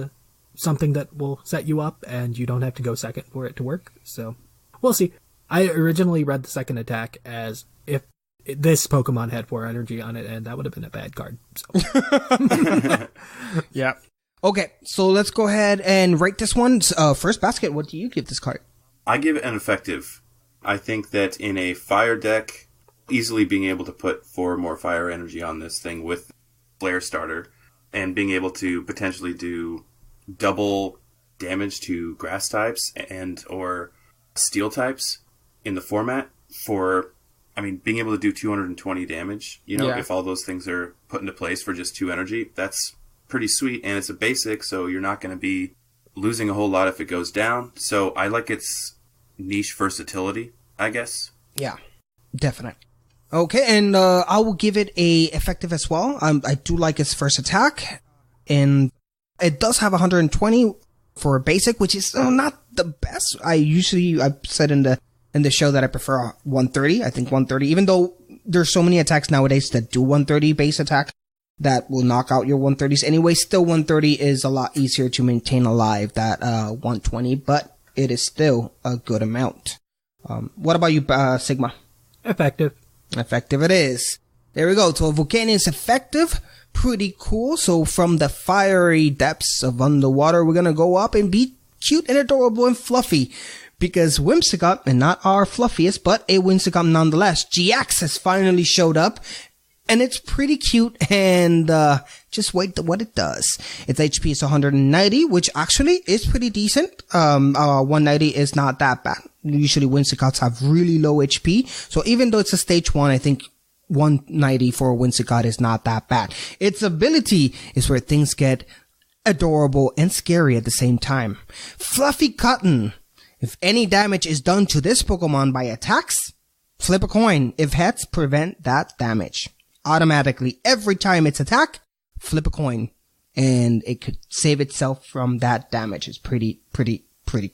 something that will set you up and you don't have to go second for it to work. So we'll see. I originally read the second attack as if this Pokemon had 4 energy on it, and that would have been a bad card. So. Yeah. Okay, so let's go ahead and rate this one. First Basket, what do you give this card? I give it an effective. I think that in a fire deck, easily being able to put 4 more fire energy on this thing with Flare Starter, and being able to potentially do double damage to grass types and or steel types in the format being able to do 220 damage, if all those things are put into place for just 2 energy, that's pretty sweet, and it's a basic, so you're not going to be losing a whole lot if it goes down. So I like its niche versatility, I guess. Yeah, definitely. Okay, and I will give it a effective as well. I do like its first attack, and it does have 120 for a basic, which is not the best. I've said in the show that I prefer 130. I think 130, even though there's so many attacks nowadays that do 130 base attack that will knock out your 130s anyway, still 130 is a lot easier to maintain alive than 120, but it is still a good amount. What about you, Sigma? Effective. Effective it is. There we go. So Volcanion is effective. Pretty cool. So from the fiery depths of underwater, we're gonna go up and be cute and adorable and fluffy. Because Whimsicott, and not our fluffiest, but a Whimsicott nonetheless, GX has finally showed up. And it's pretty cute, and just wait what it does. Its HP is 190, which actually is pretty decent. 190 is not that bad. Usually Whimsicotts have really low HP, so even though it's a stage 1, I think 190 for a Whimsicott is not that bad. Its ability is where things get adorable and scary at the same time. Fluffy Cotton. If any damage is done to this Pokemon by attacks, flip a coin. If heads, prevent that damage. Automatically, every time it's attack, flip a coin, and it could save itself from that damage. It's pretty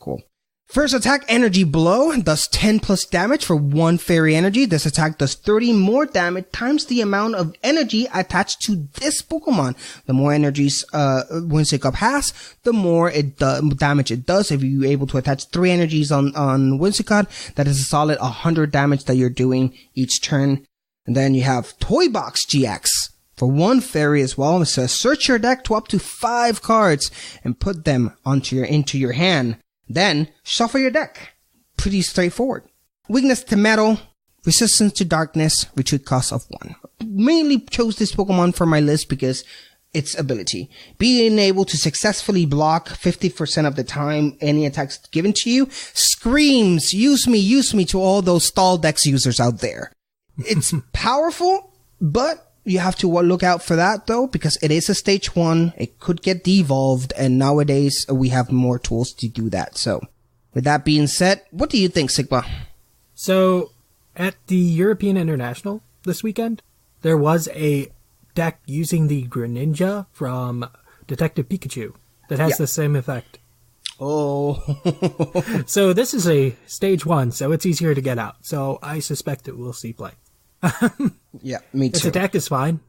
cool. First attack, Energy Blow, does 10 plus damage for 1 fairy energy. This attack does 30 more damage times the amount of energy attached to this Pokemon. The more energies Whimsicott has, the more damage it does. If you're able to attach 3 energies on Whimsicott, that is a solid 100 damage that you're doing each turn. And then you have Toy Box GX for 1 fairy as well. It says search your deck to up to 5 cards and put them into your hand. Then shuffle your deck. Pretty straightforward. Weakness to metal, resistance to darkness, retreat cost of 1. Mainly chose this Pokemon for my list because its ability. Being able to successfully block 50% of the time any attacks given to you screams, use me to all those stall decks users out there. It's powerful, but you have to look out for that though, because it is a stage 1. It could get devolved, and nowadays we have more tools to do that. So, with that being said, what do you think, Sigma? So, at the European International this weekend, there was a deck using the Greninja from Detective Pikachu that has the same effect. Oh. So this is a stage 1, so it's easier to get out. So I suspect it will see play. Yeah, me too. Its attack is fine.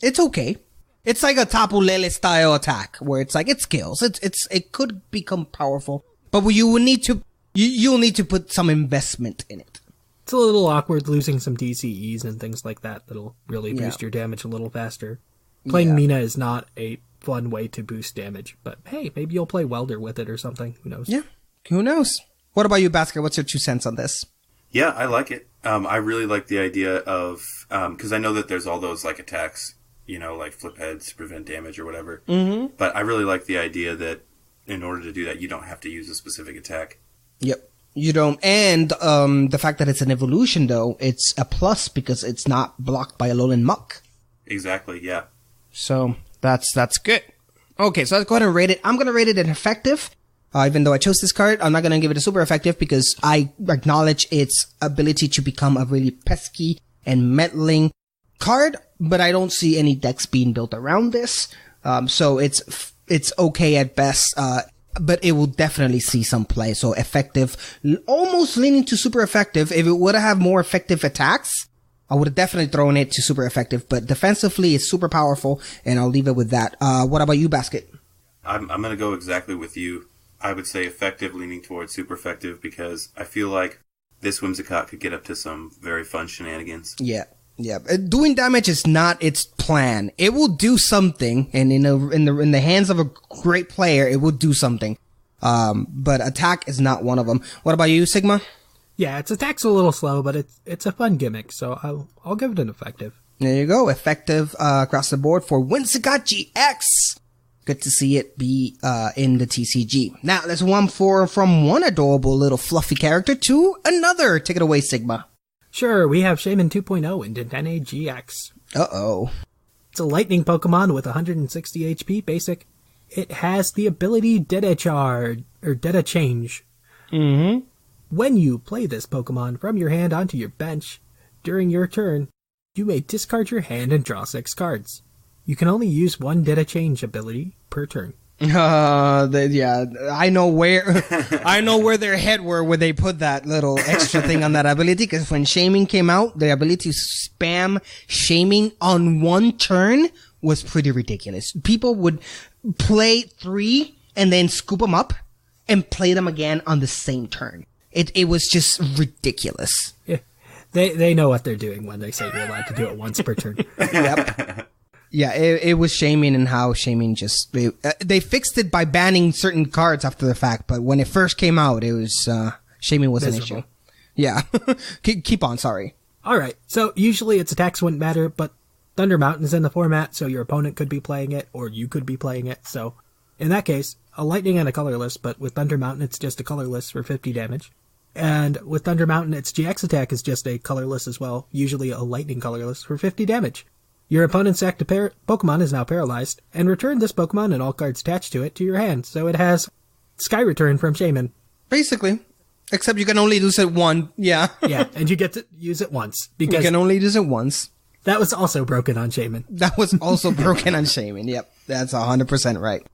It's okay. It's like a Tapu Lele style attack where it's like it skills. It could become powerful, but you will need to you'll need to put some investment in it. It's a little awkward losing some DCEs and things like that. That'll really boost your damage a little faster. Playing Mina is not a fun way to boost damage, but hey, maybe you'll play Welder with it or something. Who knows? Yeah, who knows? What about you, Basker? What's your 2 cents on this? Yeah, I like it. I really like the idea of, because I know that there's all those like attacks, like flip heads, prevent damage or whatever. Mm-hmm. But I really like the idea that in order to do that, you don't have to use a specific attack. Yep. You don't. And the fact that it's an evolution, though, it's a plus because it's not blocked by Alolan Muck. Exactly, yeah. So that's good. Okay, so let's go ahead and rate it. I'm going to rate it an effective. Even though I chose this card, I'm not going to give it a super effective because I acknowledge its ability to become a really pesky and meddling card, but I don't see any decks being built around this. So it's okay at best, but it will definitely see some play. So effective, almost leaning to super effective. If it would have more effective attacks, I would have definitely thrown it to super effective, but defensively it's super powerful, and I'll leave it with that. What about you, Basket? I'm going to go exactly with you. I would say effective, leaning towards super effective, because I feel like this Whimsicott could get up to some very fun shenanigans. Yeah. Yeah, doing damage is not its plan. It will do something, and in the hands of a great player, it will do something. But attack is not one of them. What about you, Sigma? Yeah, its attack's a little slow, but it's a fun gimmick, so I'll give it an effective. There you go, effective across the board for Whimsicott GX. Good to see it be in the TCG. Now, let's from one adorable little fluffy character to another. Take it away, Sigma. Sure, we have Shaman 2.0 in Dedenne GX. Uh-oh. It's a lightning Pokemon with 160 HP basic. It has the ability Data Charge, or Data Change. Mm-hmm. When you play this Pokemon from your hand onto your bench, during your turn, you may discard your hand and draw 6 cards. You can only use one Data Change ability per turn. Yeah, I know where their head were when they put that little extra thing on that ability, because when Shaming came out, the ability to spam Shaming on one turn was pretty ridiculous. People would play 3 and then scoop them up and play them again on the same turn. It was just ridiculous. Yeah. They know what they're doing when they say you're allowed to do it once per turn. Yep. Yeah, it was Shaming, and how Shaming just... They fixed it by banning certain cards after the fact, but when it first came out, it was... Shaming was miserable. an issue. Yeah. Keep on, sorry. Alright, so usually its attacks wouldn't matter, but Thunder Mountain's in the format, so your opponent could be playing it, or you could be playing it, so... In that case, a Lightning and a Colorless, but with Thunder Mountain, it's just a Colorless for 50 damage. And with Thunder Mountain, its GX attack is just a Colorless as well, usually a Lightning Colorless for 50 damage. Your opponent's active Pokemon is now paralyzed, and return this Pokemon and all cards attached to it to your hand, so it has Sky Return from Shaman. Basically. Except you can only use it one, yeah. Yeah, and you get to use it once. Because you can only use it once. That was also broken on Shaman. That was also broken on Shaman, yep. That's 100% right.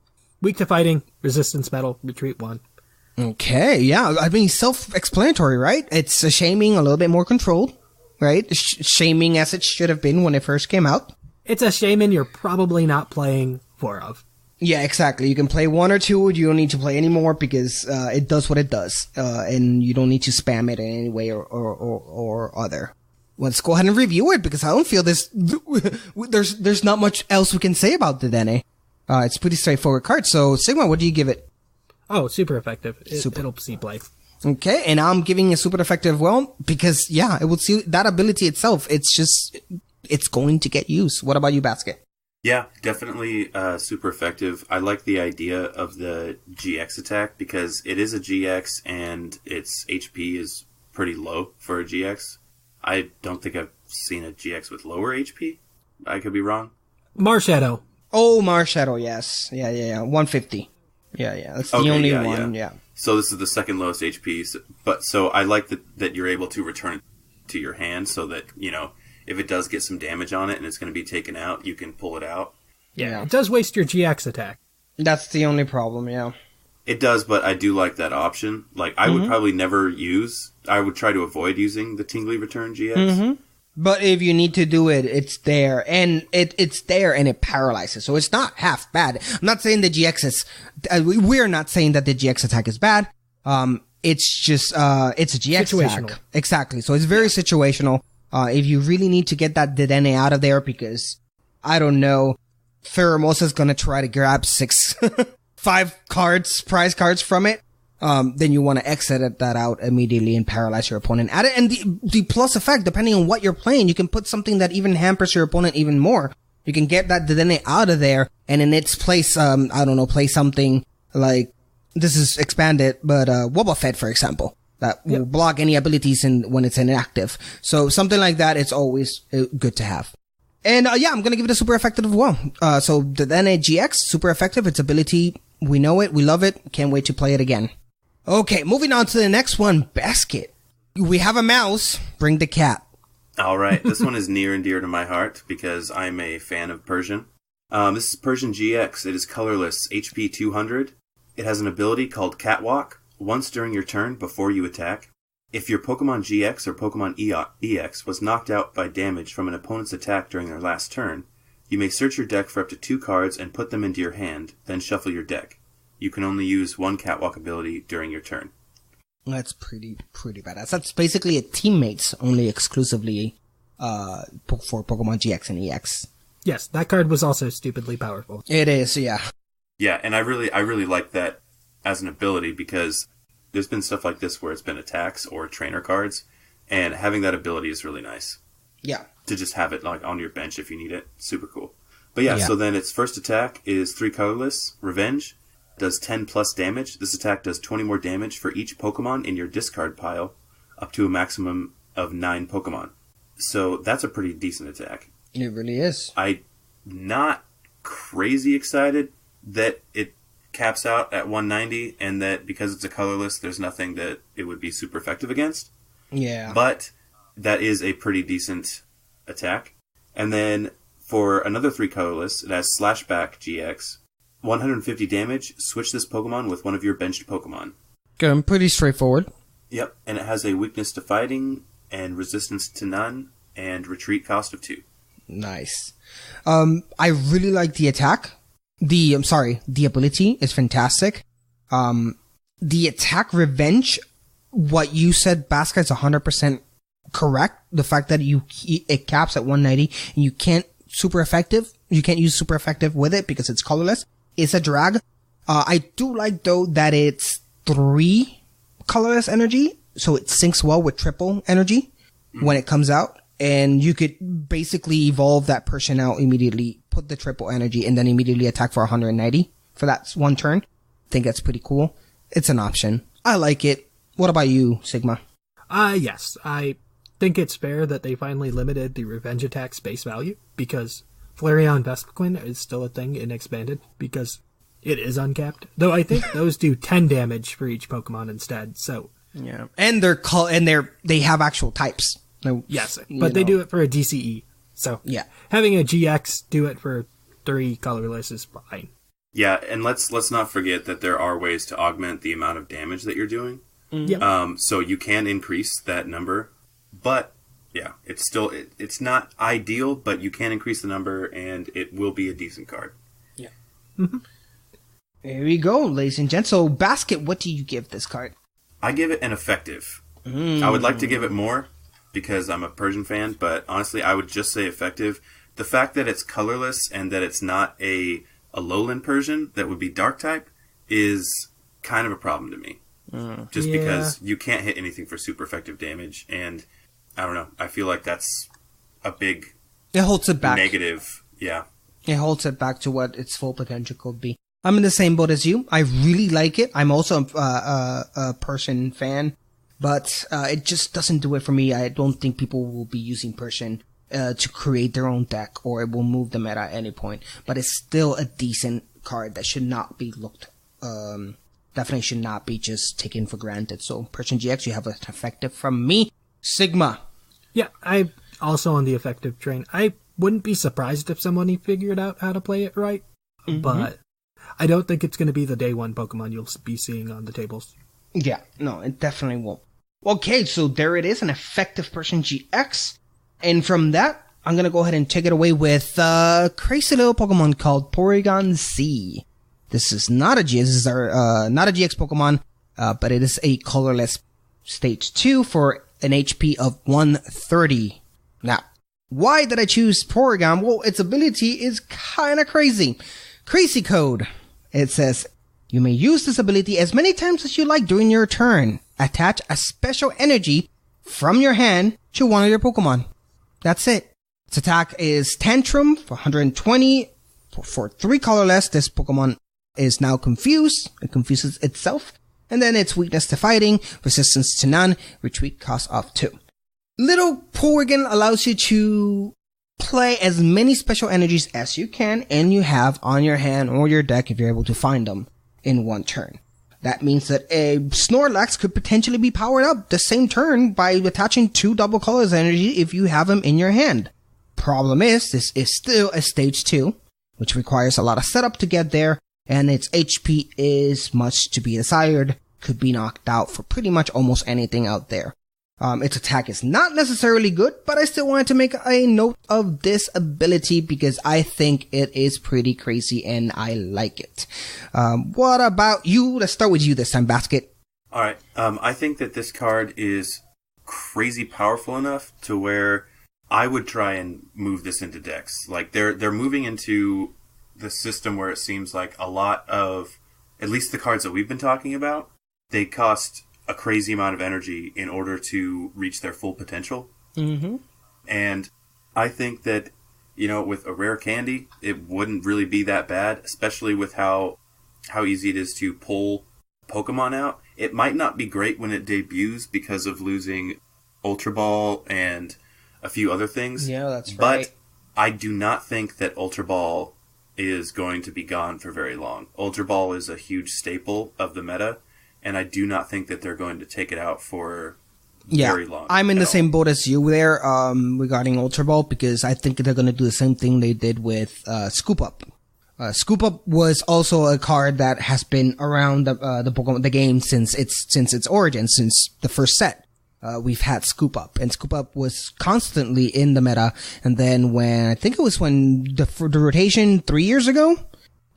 Weak to fighting, resistance metal, retreat 1. Okay, yeah. I mean, self-explanatory, right? It's a Shaming a little bit more controlled. Right? Shaming as it should have been when it first came out. It's a Shaman you're probably not playing 4 of. Yeah, exactly. You can play 1 or 2. You don't need to play any more because it does what it does. And you don't need to spam it in any way or other. Let's go ahead and review it, because I don't feel there's not much else we can say about the Dedenne. It's a pretty straightforward card. So, Sigma, what do you give it? Oh, super effective. It'll see play. Okay, and I'm giving it super effective, well, because, yeah, it will see that ability itself. It's going to get used. What about you, Basket? Yeah, definitely super effective. I like the idea of the GX attack, because it is a GX and its HP is pretty low for a GX. I don't think I've seen a GX with lower HP. I could be wrong. Marshadow. Oh, Marshadow, yes. Yeah. 150. Yeah. That's the only one, yeah. So this is the second lowest HP, so I like that you're able to return it to your hand, so that, if it does get some damage on it and it's going to be taken out, you can pull it out. Yeah, it does waste your GX attack. That's the only problem, yeah. It does, but I do like that option. Like, I would probably I would try to avoid using the Tingly Return GX. Mm-hmm. But if you need to do it, it's there, and it's there, and it paralyzes, so it's not half bad. I'm not saying the GX is, we're not saying that the GX attack is bad. It's just, it's a GX attack. Exactly. So it's very situational. If you really need to get that Dedenne out of there, because, I don't know, Pheromosa's gonna try to grab 5 prize cards from it. Then you want to exit that out immediately and paralyze your opponent at it. And the plus effect, depending on what you're playing, you can put something that even hampers your opponent even more. You can get that Dedenne out of there, and in its place, play something like, this is expanded, but Wobbuffet, for example, that will block any abilities when it's inactive. So something like that, it's always good to have. And I'm gonna give it a super effective as well. So Dedenne GX, super effective. Its ability, we know it, we love it, can't wait to play it again. Okay, moving on to the next one, Basket. We have a mouse, bring the cat. All right, this one is near and dear to my heart because I'm a fan of Persian. This is Persian GX. It is colorless, HP 200. It has an ability called Catwalk. Once during your turn, before you attack, if your Pokemon GX or Pokemon EX was knocked out by damage from an opponent's attack during their last turn, you may search your deck for up to 2 cards and put them into your hand, then shuffle your deck. You can only use 1 Catwalk ability during your turn. That's pretty badass. That's basically a teammates only exclusively for Pokemon GX and EX. Yes, that card was also stupidly powerful. It is, yeah. Yeah, and I really like that as an ability because there's been stuff like this where it's been attacks or trainer cards, and having that ability is really nice. Yeah. To just have it like on your bench if you need it. Super cool. But yeah, so then its first attack is 3 colorless, Revenge, does 10 plus damage. This attack does 20 more damage for each Pokemon in your discard pile, up to a maximum of 9 Pokemon. So that's a pretty decent attack. It really is. I'm not crazy excited that it caps out at 190 and that because it's a colorless, there's nothing that it would be super effective against. Yeah. But that is a pretty decent attack. And then for another 3 colorless, it has Slashback GX. 150 damage, switch this Pokemon with one of your benched Pokemon. Good, pretty straightforward. Yep, and it has a weakness to fighting and resistance to none and retreat cost of 2. Nice. I really like the attack. The ability is fantastic. The attack Revenge, what you said, Basca, is 100% correct. The fact that it caps at 190 and you can't use super effective with it because it's colorless is a drag. I do like though that it's 3 colorless energy, so it syncs well with triple energy when it comes out. And you could basically evolve that person out immediately, put the triple energy, and then immediately attack for 190 for that one turn. I think that's pretty cool. It's an option. I like it. What about you, Sigma? Yes. I think it's fair that they finally limited the Revenge attack space value, because Flareon Vespiquen is still a thing in Expanded, because it is uncapped. Though I think those do 10 damage for each Pokemon instead, so... Yeah. And they have actual types. Yes, but they do it for a DCE. So yeah, having a GX do it for 3 colorless is fine. Yeah, and let's not forget that there are ways to augment the amount of damage that you're doing. Mm-hmm. So you can increase that number, but yeah, it's not ideal, but you can increase the number, and it will be a decent card. Yeah. Mm-hmm. There we go, ladies and gents. So, Basket, what do you give this card? I give it an effective. I would like to give it more, because I'm a Persian fan, but honestly, I would just say effective. The fact that it's colorless and that it's not a lowland Persian that would be dark type is kind of a problem to me. Because you can't hit anything for super effective damage, and I don't know, I feel like that's a big it holds it back. Negative. Yeah. It holds it back to what its full potential could be. I'm in the same boat as you. I really like it. I'm also a Persian fan. But it just doesn't do it for me. I don't think people will be using Persian to create their own deck, or it will move them at any point. But it's still a decent card that should not be definitely should not be just taken for granted. So Persian GX, you have an effective from me. Sigma. Yeah, I'm also on the effective train. I wouldn't be surprised if somebody figured out how to play it right, but I don't think it's going to be the day one Pokemon you'll be seeing on the tables. Yeah, no, it definitely won't. Okay, so there it is, an effective Persian GX. And from that, I'm going to go ahead and take it away with a crazy little Pokemon called Porygon Z. This is not a GX, this is not a GX Pokemon, but it is a colorless stage 2 for an HP of 130. Now, why did I choose Porygon? Well, its ability is kind of crazy. Crazy code. It says, you may use this ability as many times as you like during your turn. Attach a special energy from your hand to one of your Pokemon. That's it. Its attack is Tantrum for 120. For 3 colorless, this Pokemon is now confused. It confuses itself. And then its weakness to fighting, resistance to none, retreat cost of 2. Little Porygon allows you to play as many special energies as you can and you have on your hand or your deck if you're able to find them in one turn. That means that a Snorlax could potentially be powered up the same turn by attaching 2 double colors energy if you have them in your hand. Problem is, this is still a stage 2, which requires a lot of setup to get there, and its HP is much to be desired, could be knocked out for pretty much almost anything out there. Its attack is not necessarily good, but I still wanted to make a note of this ability because I think it is pretty crazy and I like it. What about you? Let's start with you this time, Basket. All right. I think that this card is crazy powerful enough to where I would try and move this into decks. Like, they're moving into the system where it seems like a lot of, at least the cards that we've been talking about, they cost a crazy amount of energy in order to reach their full potential. Mm-hmm. And I think that, you know, with a rare candy, it wouldn't really be that bad, especially with how easy it is to pull Pokemon out. It might not be great when it debuts because of losing Ultra Ball and a few other things. Yeah, that's right. But I do not think that Ultra Ball is going to be gone for very long. Ultra Ball is a huge staple of the meta, and I do not think that they're going to take it out for very long. I'm in the same boat as you there regarding Ultra Ball, because I think they're going to do the same thing they did with Scoop Up. Scoop Up was also a card that has been around the Pokemon the game since its origin, since the first set. We've had Scoop Up, and Scoop Up was constantly in the meta. And then when the rotation 3 years ago,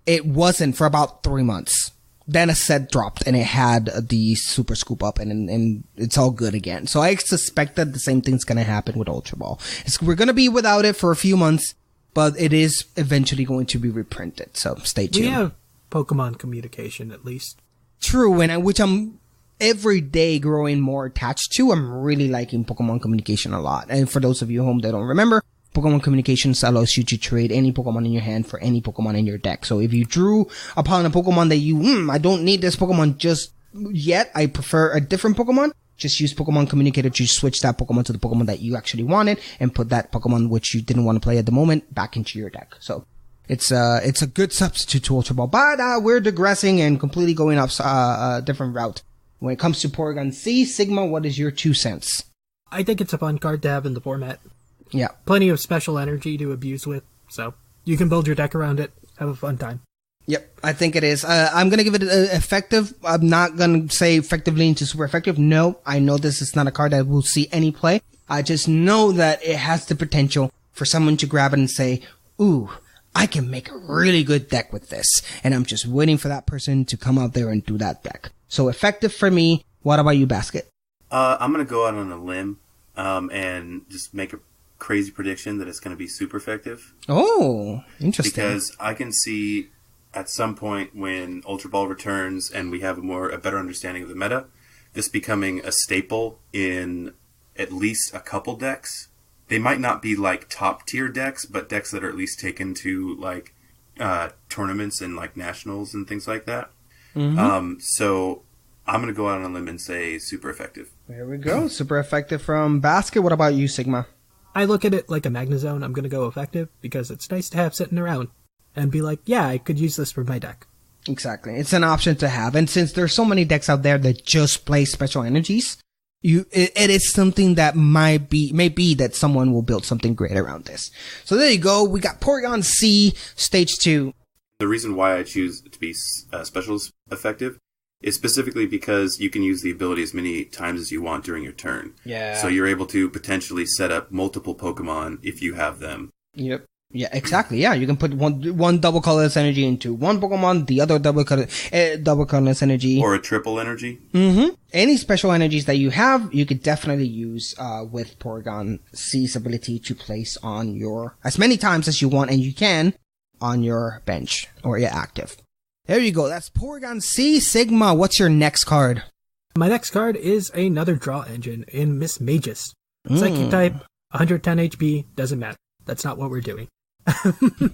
it wasn't for about 3 months. Then a set dropped and it had the Super Scoop Up, and it's all good again. So I suspect that the same thing's going to happen with Ultra Ball. We're going to be without it for a few months, but it is eventually going to be reprinted. So stay tuned. We have Pokemon communication, at least. True, and which I'm every day growing more attached to. I'm really liking Pokemon communication a lot. And for those of you home that don't remember, Pokemon Communications allows you to trade any Pokemon in your hand for any Pokemon in your deck. So if you drew upon a Pokemon that I don't need this Pokemon just yet, I prefer a different Pokemon, just use Pokemon Communicator to switch that Pokemon to the Pokemon that you actually wanted and put that Pokemon which you didn't want to play at the moment back into your deck. So it's a good substitute to Ultra Ball. But we're digressing and completely going off a different route. When it comes to Porygon C, Sigma, what is your 2 cents? I think it's a fun card to have in the format. Yeah. Plenty of special energy to abuse with, so you can build your deck around it, have a fun time. Yep, I think it is. I'm going to give it effective. I'm not going to say effectively into super effective. No, I know this is not a card that will see any play. I just know that it has the potential for someone to grab it and say, ooh, I can make a really good deck with this. And I'm just waiting for that person to come out there and do that deck. So effective for me. What about you, Basket? I'm going to go out on a limb and just make a crazy prediction that it's going to be super effective. Oh, interesting. Because I can see at some point when Ultra Ball returns and we have a better understanding of the meta, this becoming a staple in at least a couple decks. They might not be like top tier decks, but decks that are at least taken to like tournaments and like nationals and things like that. Mm-hmm. So I'm going to go out on a limb and say super effective. There we go. Super effective from Basket. What about you, Sigma? I look at it like a Magnezone. I'm going to go effective because it's nice to have sitting around and be like, yeah, I could use this for my deck. Exactly. It's an option to have. And since there's so many decks out there that just play special energies, it is something that may be that someone will build something great around this. So there you go. We got Porygon C, Stage 2. The reason why I choose to be special effective is specifically because you can use the ability as many times as you want during your turn. Yeah. So you're able to potentially set up multiple Pokemon if you have them. Yep. Yeah, exactly. Yeah, you can put one double colorless energy into one Pokemon, the other double colorless energy. Or a triple energy. Mm-hmm. Any special energies that you have, you could definitely use with Porygon C's ability to place on your, as many times as you want and you can, on your bench or your active. There you go. That's Porygon C. Sigma, what's your next card? My next card is another draw engine in Miss Magus. Psychic type, 110 HP, doesn't matter. That's not what we're doing.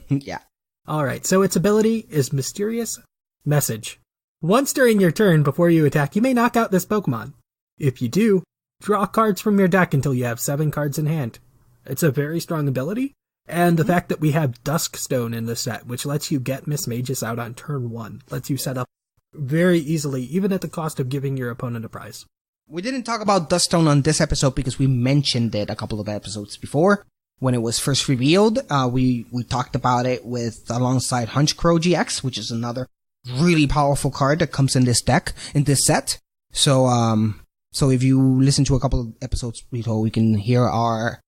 Yeah. Alright, so its ability is Mysterious Message. Once during your turn before you attack, you may knock out this Pokemon. If you do, draw cards from your deck until you have 7 cards in hand. It's a very strong ability. And the fact that we have Duskstone in the set, which lets you get Miss Magus out on turn 1, lets you set up very easily, even at the cost of giving your opponent a prize. We didn't talk about Duskstone on this episode because we mentioned it a couple of episodes before. When it was first revealed, we talked about it alongside Hunchcrow GX, which is another really powerful card that comes in this deck, in this set. So if you listen to a couple of episodes before, we can hear our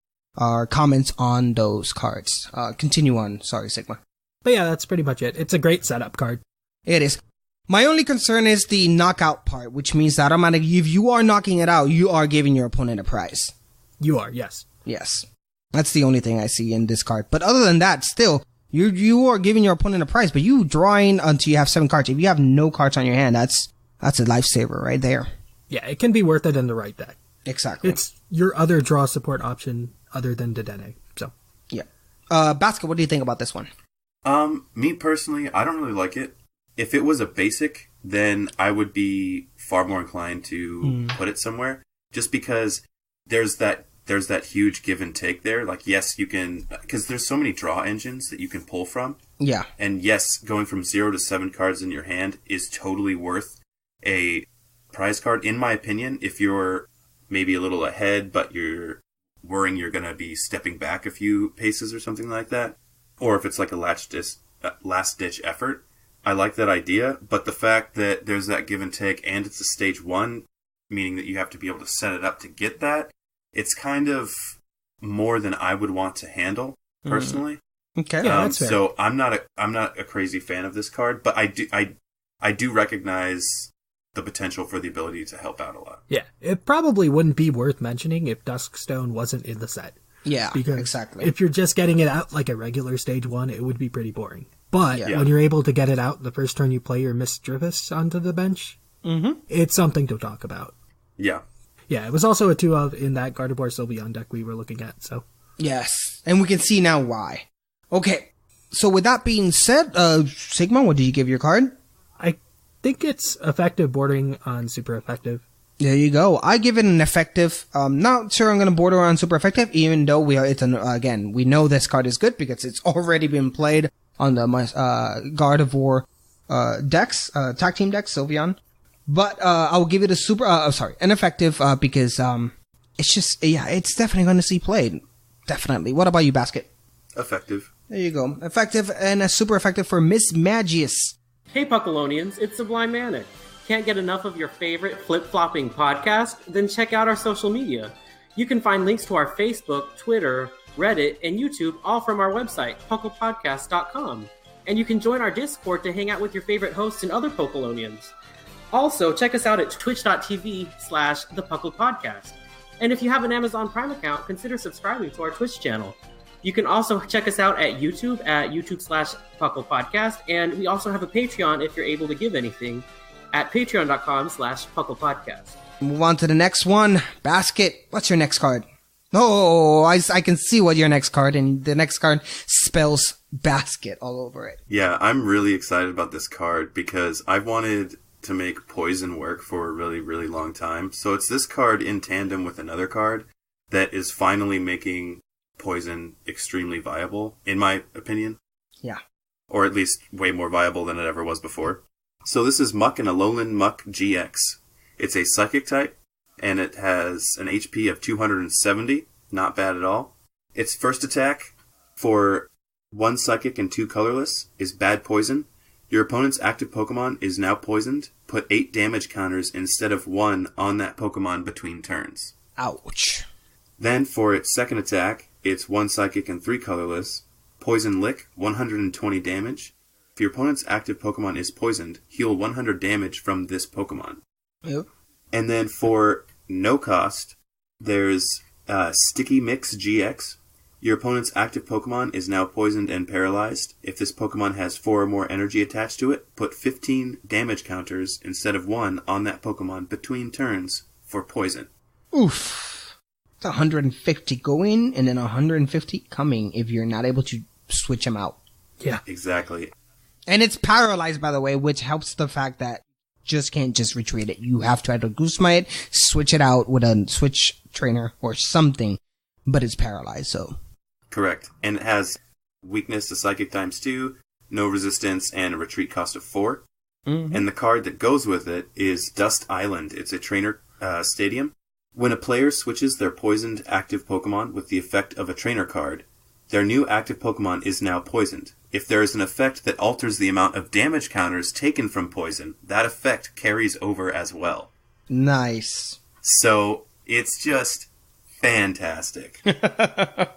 comments on those cards. Continue on. Sorry, Sigma. But yeah, that's pretty much it. It's a great setup card. It is. My only concern is the knockout part, which means that automatically, if you are knocking it out, you are giving your opponent a prize. You are, yes. Yes. That's the only thing I see in this card. But other than that, still, you are giving your opponent a prize, but you drawing until you have 7 cards. If you have no cards on your hand, that's a lifesaver right there. Yeah, it can be worth it in the right deck. Exactly. It's your other draw support option other than Dedenne. So yeah. Basket, what do you think about this one? Me personally, I don't really like it. If it was a basic, then I would be far more inclined to put it somewhere. Just because there's that huge give and take there. Like, yes, you can, because there's so many draw engines that you can pull from. Yeah. And yes, going from 0 to 7 cards in your hand is totally worth a prize card, in my opinion. If you're maybe a little ahead, but you're worrying you're going to be stepping back a few paces or something like that. Or if it's like a last-ditch effort. I like that idea, but the fact that there's that give and take and it's a stage 1, meaning that you have to be able to set it up to get that, it's kind of more than I would want to handle, personally. Okay. Yeah, that's fair. So I'm not a crazy fan of this card, but I do recognize the potential for the ability to help out a lot. yeah, it probably wouldn't be worth mentioning if Duskstone wasn't in the set. Yeah, Because exactly. if you're just getting it out like a regular stage 1, it would be pretty boring. But Yeah. when you're able to get it out the first turn you play your Misdreavus onto the bench, it's something to talk about. Yeah. Yeah, it was also a 2 of in that Gardevoir Sylveon deck we were looking at, so. Yes, and we can see now why. Okay, so with that being said, Sigma, what did you give your card? I think it's effective bordering on super effective. There you go. I give it an effective. Not sure I'm going to border on super effective, even though again, we know this card is good because it's already been played on the Gardevoir decks, tag team decks, Sylveon. But I'll give it a an effective because it's just it's definitely going to see played. Definitely. What about you, Basket? Effective. There you go. Effective and a super effective for Miss Magius. Hey Puckalonians, it's Sublime Manic. Can't get enough of your favorite flip-flopping podcast? Then check out our social media. You can find links to our Facebook, Twitter, Reddit, and YouTube all from our website, pucklepodcast.com. And you can join our Discord to hang out with your favorite hosts and other Puckalonians. Also, check us out at twitch.tv/thepucklepodcast. And if you have an Amazon Prime account, consider subscribing to our Twitch channel. You can also check us out at YouTube at YouTube/PucklePodcast. And we also have a Patreon if you're able to give anything at patreon.com/PucklePodcast. Move on to the next one. Basket, what's your next card? Oh, I can see what your next card, and the next card spells basket all over it. Yeah, I'm really excited about this card because I've wanted to make poison work for a really, really long time. So it's this card in tandem with another card that is finally making poison extremely viable, in my opinion. Yeah. Or at least way more viable than it ever was before. So this is Muck and Alolan Muck GX. It's a psychic type, and it has an HP of 270. Not bad at all. Its first attack for 1 psychic and 2 colorless is Bad Poison. Your opponent's active Pokemon is now poisoned. Put 8 damage counters instead of 1 on that Pokemon between turns. Ouch. Then for its second attack, it's 1 psychic and 3 colorless. Poison Lick, 120 damage. If your opponent's active Pokemon is poisoned, heal 100 damage from this Pokemon. Yep. And then for no cost, there's Sticky Mix GX. Your opponent's active Pokemon is now poisoned and paralyzed. If this Pokemon has 4 or more energy attached to it, put 15 damage counters instead of 1 on that Pokemon between turns for poison. Oof. It's 150 going and then 150 coming if you're not able to switch them out. Yeah. Exactly. And it's paralyzed, by the way, which helps the fact that just can't just retreat it. You have to either Guzma it, switch it out with a switch trainer or something, but it's paralyzed, so. Correct. And it has weakness to Psychic ×2, no resistance, and a retreat cost of 4. Mm-hmm. And the card that goes with it is Dust Island. It's a trainer stadium. When a player switches their poisoned active Pokemon with the effect of a trainer card, their new active Pokemon is now poisoned. If there is an effect that alters the amount of damage counters taken from poison, that effect carries over as well. Nice. So, it's just fantastic.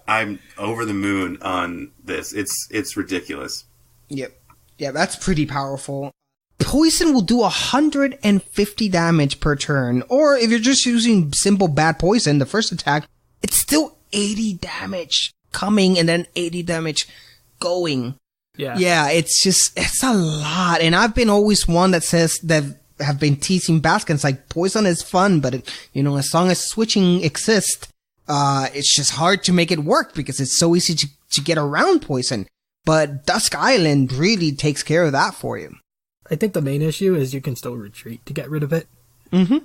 I'm over the moon on this. It's ridiculous. Yep. Yeah, that's pretty powerful. Poison will do 150 damage per turn, or if you're just using simple bad poison, the first attack, it's still 80 damage coming and then 80 damage going. Yeah, it's a lot. And I've been always one that says that have been teasing Baskets like poison is fun, but as long as switching exists, it's just hard to make it work because it's so easy to get around poison. But Dusk Island really takes care of that for you. I think the main issue is you can still retreat to get rid of it. Mm-hmm.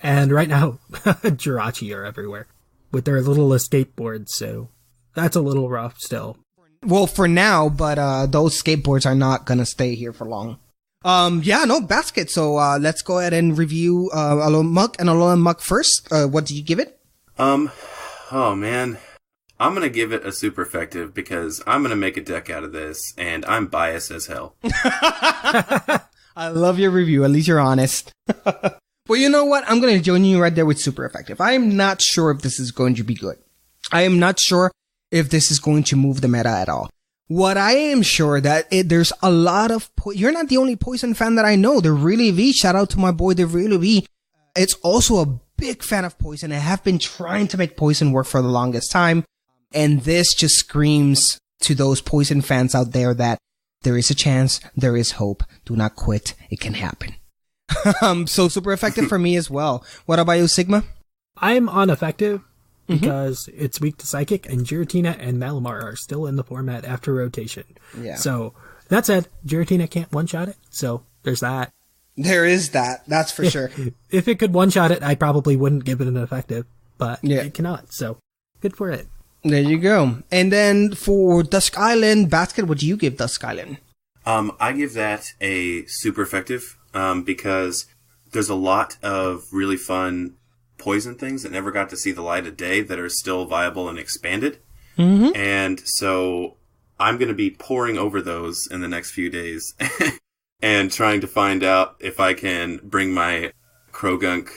And right now, Jirachi are everywhere with their little escape boards, so that's a little rough still. Well, for now, but those skateboards are not gonna stay here for long. Basket. So let's go ahead and review Alolan Muck and Alolan Muck first. What do you give it? Oh man, I'm gonna give it a super effective because I'm gonna make a deck out of this, and I'm biased as hell. I love your review. At least you're honest. Well, you know what? I'm gonna join you right there with super effective. I am not sure if this is going to be good. I am not sure if this is going to move the meta at all. What I am sure that there's a lot of you're not the only poison fan that I know. The Really V, shout out to my boy the Really V. It's also a big fan of poison. I have been trying to make poison work for the longest time, and this just screams to those poison fans out there that there is a chance, there is hope. Do not quit. It can happen. So super effective for me as well. What about you, Sigma? I'm on effective because it's weak to Psychic, and Giratina and Malamar are still in the format after rotation. Yeah. So, that said, Giratina can't one-shot it, so there's that. There is that, that's for sure. If it could one-shot it, I probably wouldn't give it an effective, but it cannot, so good for it. There you go. And then for Dusk Island, Basket, what do you give Dusk Island? I give that a super effective, because there's a lot of really fun poison things that never got to see the light of day that are still viable and expanded. Mm-hmm. And so I'm going to be poring over those in the next few days and trying to find out if I can bring my Krogunk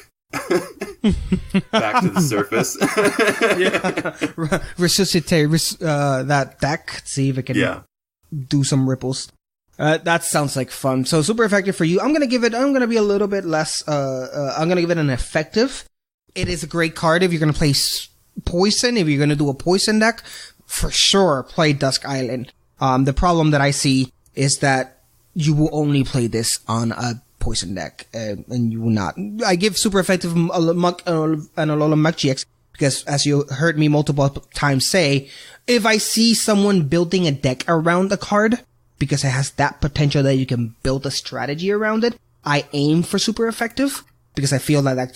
back to the surface. Resuscitate that deck, see if it can do some ripples. That sounds like fun. So super effective for you. I'm going to be a little bit less, I'm going to give it an effective. It is a great card if you're going to play poison. If you're going to do a poison deck, for sure, play Dusk Island. The problem that I see is that you will only play this on a poison deck, and you will not. I give super effective Muck and Alolan Muck GX because, as you heard me multiple times say, if I see someone building a deck around the card, because it has that potential that you can build a strategy around it, I aim for super effective because I feel I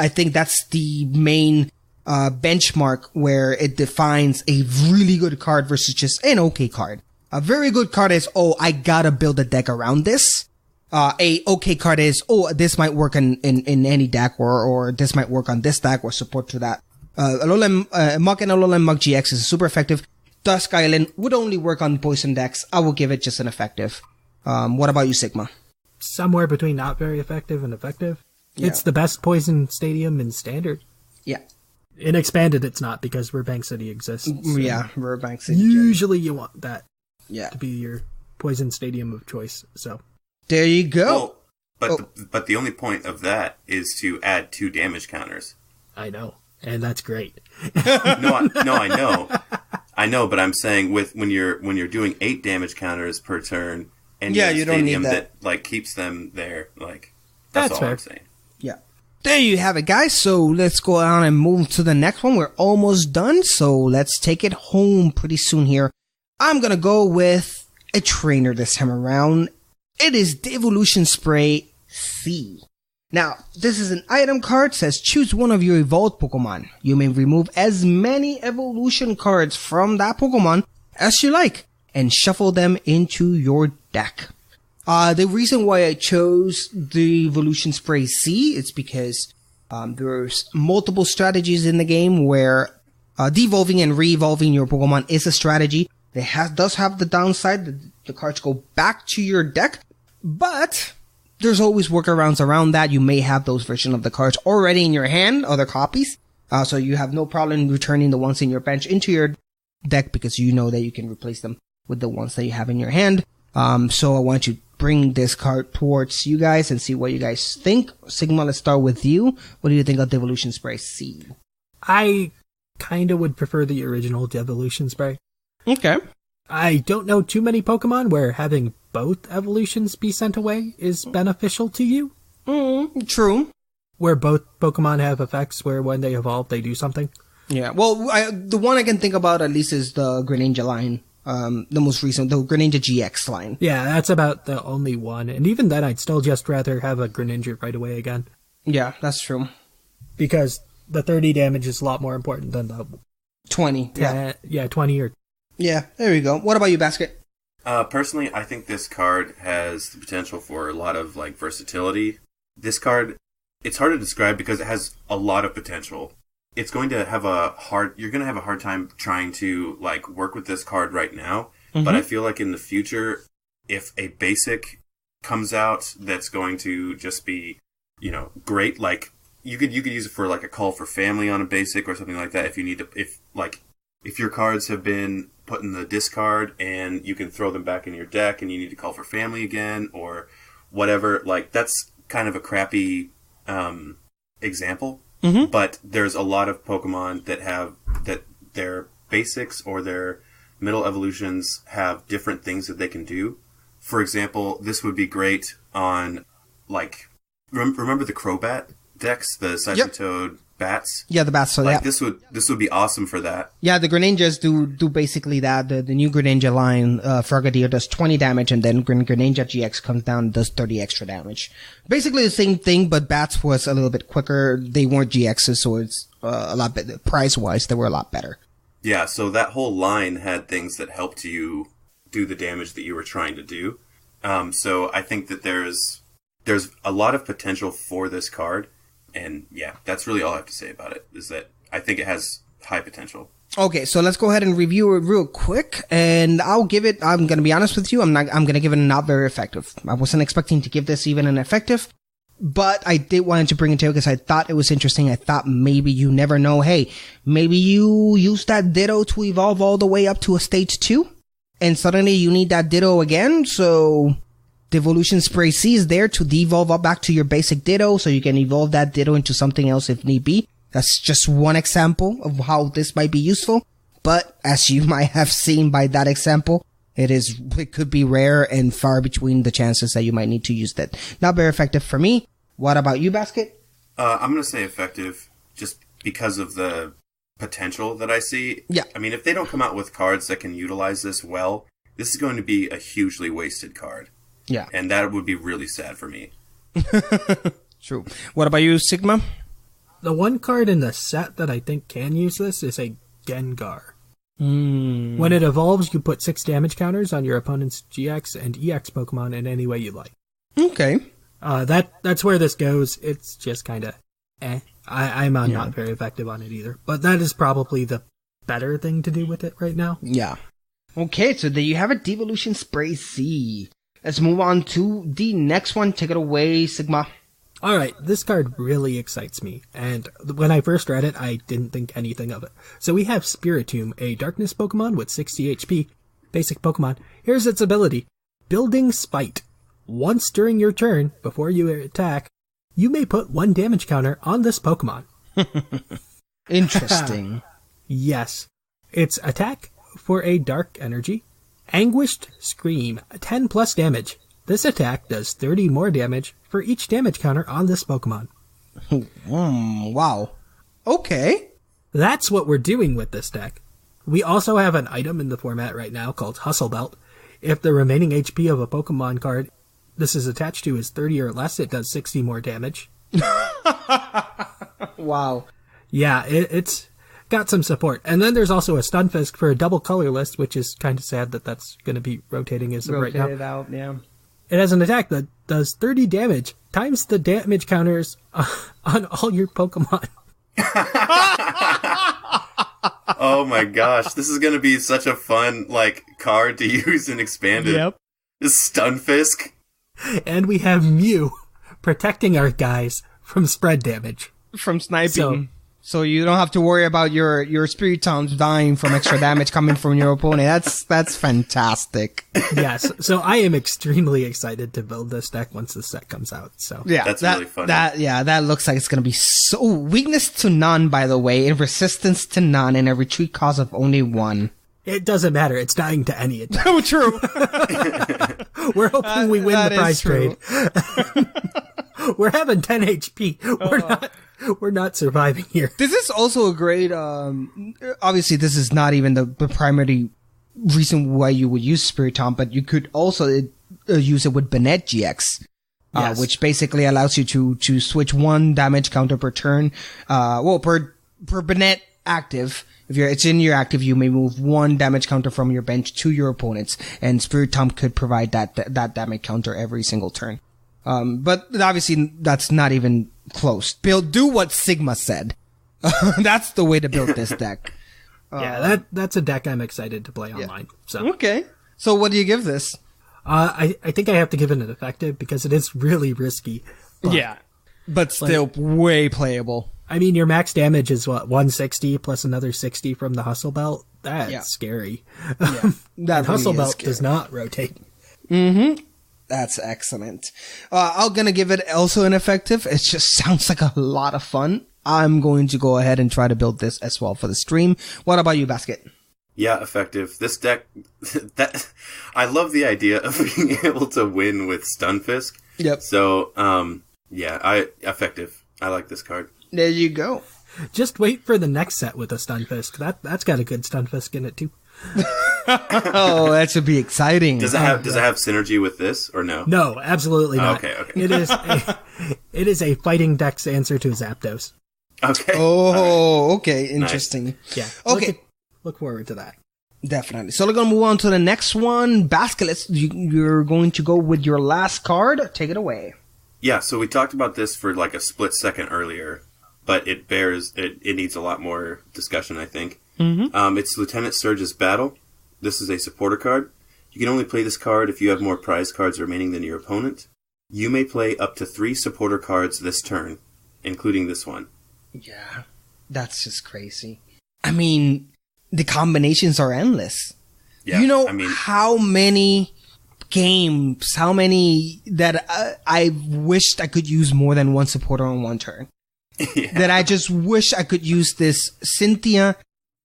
think that's the main benchmark where it defines a really good card versus just an okay card. A very good card is, I gotta build a deck around this. A okay card is, this might work in any deck, or this might work on this deck, or support to that. Alolan Muck and Alolan Muck GX is super effective. Dusk Island would only work on poison decks. I will give it just an effective. What about you, Sigma? Somewhere between not very effective and effective. Yeah. It's the best poison stadium in standard. Yeah. In expanded, it's not because Burbank City exists. So yeah, Burbank City. Usually you want that to be your poison stadium of choice. So there you go. But the only point of that is to add 2 damage counters. I know, and that's great. I know, but I'm saying when you're doing 8 damage counters per turn, and you have a don't stadium need that like keeps them there, like that's all fair. I'm saying. Yeah. There you have it, guys. So let's go on and move to the next one. We're almost done, so let's take it home pretty soon here. I'm gonna go with a trainer this time around. It is Devolution Spray C. Now, this is an item card, says choose one of your evolved Pokemon. You may remove as many evolution cards from that Pokemon as you like, and shuffle them into your deck. The reason why I chose the Evolution Spray C is because there's multiple strategies in the game where devolving and re-evolving your Pokemon is a strategy. It does have the downside that the cards go back to your deck, but there's always workarounds around that. You may have those versions of the cards already in your hand, other copies, so you have no problem returning the ones in your bench into your deck because you know that you can replace them with the ones that you have in your hand. So I want to bring this card towards you guys and see what you guys think. Sigma, let's start with you. What do you think of Devolution Spray C? I kind of would prefer the original Devolution Spray. Okay. I don't know too many Pokemon where having both evolutions be sent away is beneficial to you. True. Where both Pokemon have effects where when they evolve, they do something. Yeah. Well, the one I can think about at least is the Greninja line. The most recent, the Greninja GX line. Yeah, that's about the only one. And even then, I'd still just rather have a Greninja right away again. Yeah, that's true. Because the 30 damage is a lot more important than the 20. Yeah, 20 or... Yeah, there we go. What about you, Basket? Personally, I think this card has the potential for a lot of like versatility. This card, it's hard to describe because it has a lot of potential. It's going to have you're going to have a hard time trying to like work with this card right now. Mm-hmm. But I feel like in the future, if a basic comes out that's going to just be, great, like you could use it for like a call for family on a basic or something like that. If you need to, if your cards have been put in the discard and you can throw them back in your deck and you need to call for family again or whatever, like that's kind of a crappy example. Mm-hmm. But there's a lot of Pokemon that their basics or their middle evolutions have different things that they can do. For example, this would be great on like remember the Crobat decks, the Siphon-Toad bats? Yeah, the bats. So like this would be awesome for that. Yeah, the Greninjas do basically that. The new Greninja line, Frogadier does 20 damage, and then Greninja GX comes down and does 30 extra damage. Basically the same thing, but bats was a little bit quicker. They weren't GXs, so it's a lot better. Price-wise, they were a lot better. Yeah, so that whole line had things that helped you do the damage that you were trying to do. So I think that there's a lot of potential for this card. And yeah, that's really all I have to say about it, is that I think it has high potential. Okay, so let's go ahead and review it real quick, and I'm going to be honest with you, I'm going to give it a not very effective. I wasn't expecting to give this even an effective, but I did want to bring it to you because I thought it was interesting. I thought maybe you never know, hey, maybe you use that Ditto to evolve all the way up to a stage 2, and suddenly you need that Ditto again, so Devolution Spray C is there to devolve up back to your basic Ditto, so you can evolve that Ditto into something else if need be. That's just one example of how this might be useful. But as you might have seen by that example, it could be rare and far between the chances that you might need to use that. Not very effective for me. What about you, Basket? I'm going to say effective just because of the potential that I see. Yeah. I mean, if they don't come out with cards that can utilize this well, this is going to be a hugely wasted card. Yeah. And that would be really sad for me. True. What about you, Sigma? The one card in the set that I think can use this is a Gengar. When it evolves, you put 6 damage counters on your opponent's GX and EX Pokemon in any way you like. Okay. That's where this goes. It's just kind of I'm not very effective on it either. But that is probably the better thing to do with it right now. Yeah. Okay, so there you have it, Devolution Spray C. Let's move on to the next one. Take it away, Sigma. Alright, this card really excites me, and when I first read it, I didn't think anything of it. So we have Spiritomb, a darkness Pokemon with 60 HP. Basic Pokemon. Here's its ability. Building Spite. Once during your turn, before you attack, you may put 1 damage counter on this Pokemon. Interesting. Yes. Its attack for a dark energy. Anguished Scream, 10 plus damage. This attack does 30 more damage for each damage counter on this Pokemon. Wow. Okay. That's what we're doing with this deck. We also have an item in the format right now called Hustle Belt. If the remaining HP of a Pokemon card this is attached to is 30 or less, it does 60 more damage. Wow. Yeah, it's got some support. And then there's also a Stunfisk for a double color list, which is kind of sad that that's going to be rotating as of right now. Rotated out, yeah. It has an attack that does 30 damage times the damage counters on all your Pokemon. Oh my gosh, this is going to be such a fun card to use in Expanded. Yep. This Stunfisk. And we have Mew protecting our guys from spread damage. From sniping. So, So you don't have to worry about your Spirit Toms dying from extra damage coming from your opponent. That's fantastic. Yes. So I am extremely excited to build this deck once the set comes out. So Yeah, That's really funny. That looks like it's gonna be so weakness to none, by the way, and resistance to none, and a retreat cost of only 1. it doesn't matter. It's dying to any attack. Oh, true. We're hoping we win the prize true. trade. We're having 10 HP. We're not surviving here. This is also a great, obviously this is not even the primary reason why you would use Spirit Tom, but you could also use it with Bennett GX, Yes. which basically allows you to switch 1 damage counter per turn, per Bennett active. If it's in your active, you may move 1 damage counter from your bench to your opponents, and Spirit Tom could provide that damage counter every single turn. But obviously that's not even close. Do what Sigma said. That's the way to build this deck. Yeah, that's a deck I'm excited to play online. So Okay. So what do you give this? I think I have to give it an effective because it is really risky. But still way playable. I mean, your max damage is what, 160 plus another 60 from the Hustle Belt? That's scary. Yeah. That And Hustle really is Belt scary. does not rotate. That's excellent. I'm gonna give it also an effective. It just sounds like a lot of fun. I'm going to go ahead and try to build this as well for the stream. What about you, Basket? Yeah, effective. This deck, I love the idea of being able to win with Stunfisk. Yep. So, effective. I like this card. There you go. Just wait for the next set with a Stunfisk. That's got a good Stunfisk in it too. Oh, that should be exciting. Does it have synergy with this or no? No, absolutely not. Okay. It is a fighting deck's answer to Zapdos. Okay. Oh, okay. Interesting. Yeah. Okay. Look forward to that. Definitely. So we're going to move on to the next one. Basket, you're going to go with your last card. Take it away. Yeah, so we talked about this for like a split second earlier, but it needs a lot more discussion, I think. It's Lieutenant Surge's Battle. This is a supporter card. You can only play this card if you have more prize cards remaining than your opponent. You may play up to 3 supporter cards this turn, including this one. Yeah. That's just crazy. I mean, the combinations are endless. Yeah, You know I mean, how many games, that I wished I could use more than 1 supporter on 1 turn. yeah. That I just wish I could use this Cynthia,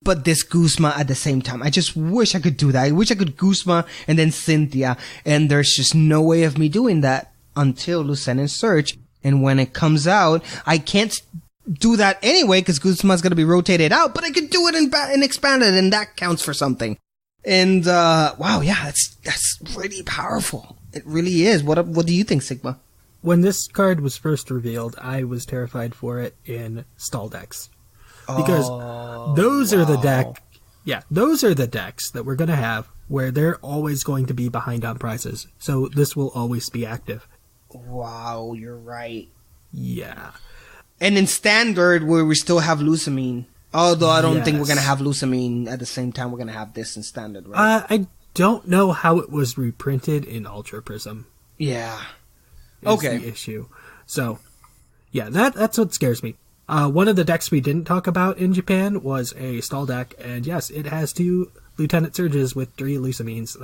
but this Guzma at the same time. I just wish I could do that. I wish I could Guzma and then Cynthia, and there's just no way of me doing that until Lieutenant Surge. And when it comes out, I can't do that anyway because Guzma's going to be rotated out, but I could do it in expanded, and that counts for something. And wow, yeah, that's really powerful. It really is. What do you think, Sigma? When this card was first revealed, I was terrified for it in stall decks. Because those are the decks that we're going to have where they're always going to be behind on prizes. So this will always be active. Wow, you're right. Yeah. And in standard, where we still have Lucamine. Although I don't think we're Yes. going to have Lucamine at the same time we're going to have this in standard, right? I don't know how it was reprinted in Ultra Prism. Yeah. Is Okay. the issue. So, yeah, that's what scares me. One of the decks we didn't talk about in Japan was a stall deck, and yes, it has 2 Lieutenant Surges with 3 Lucamines.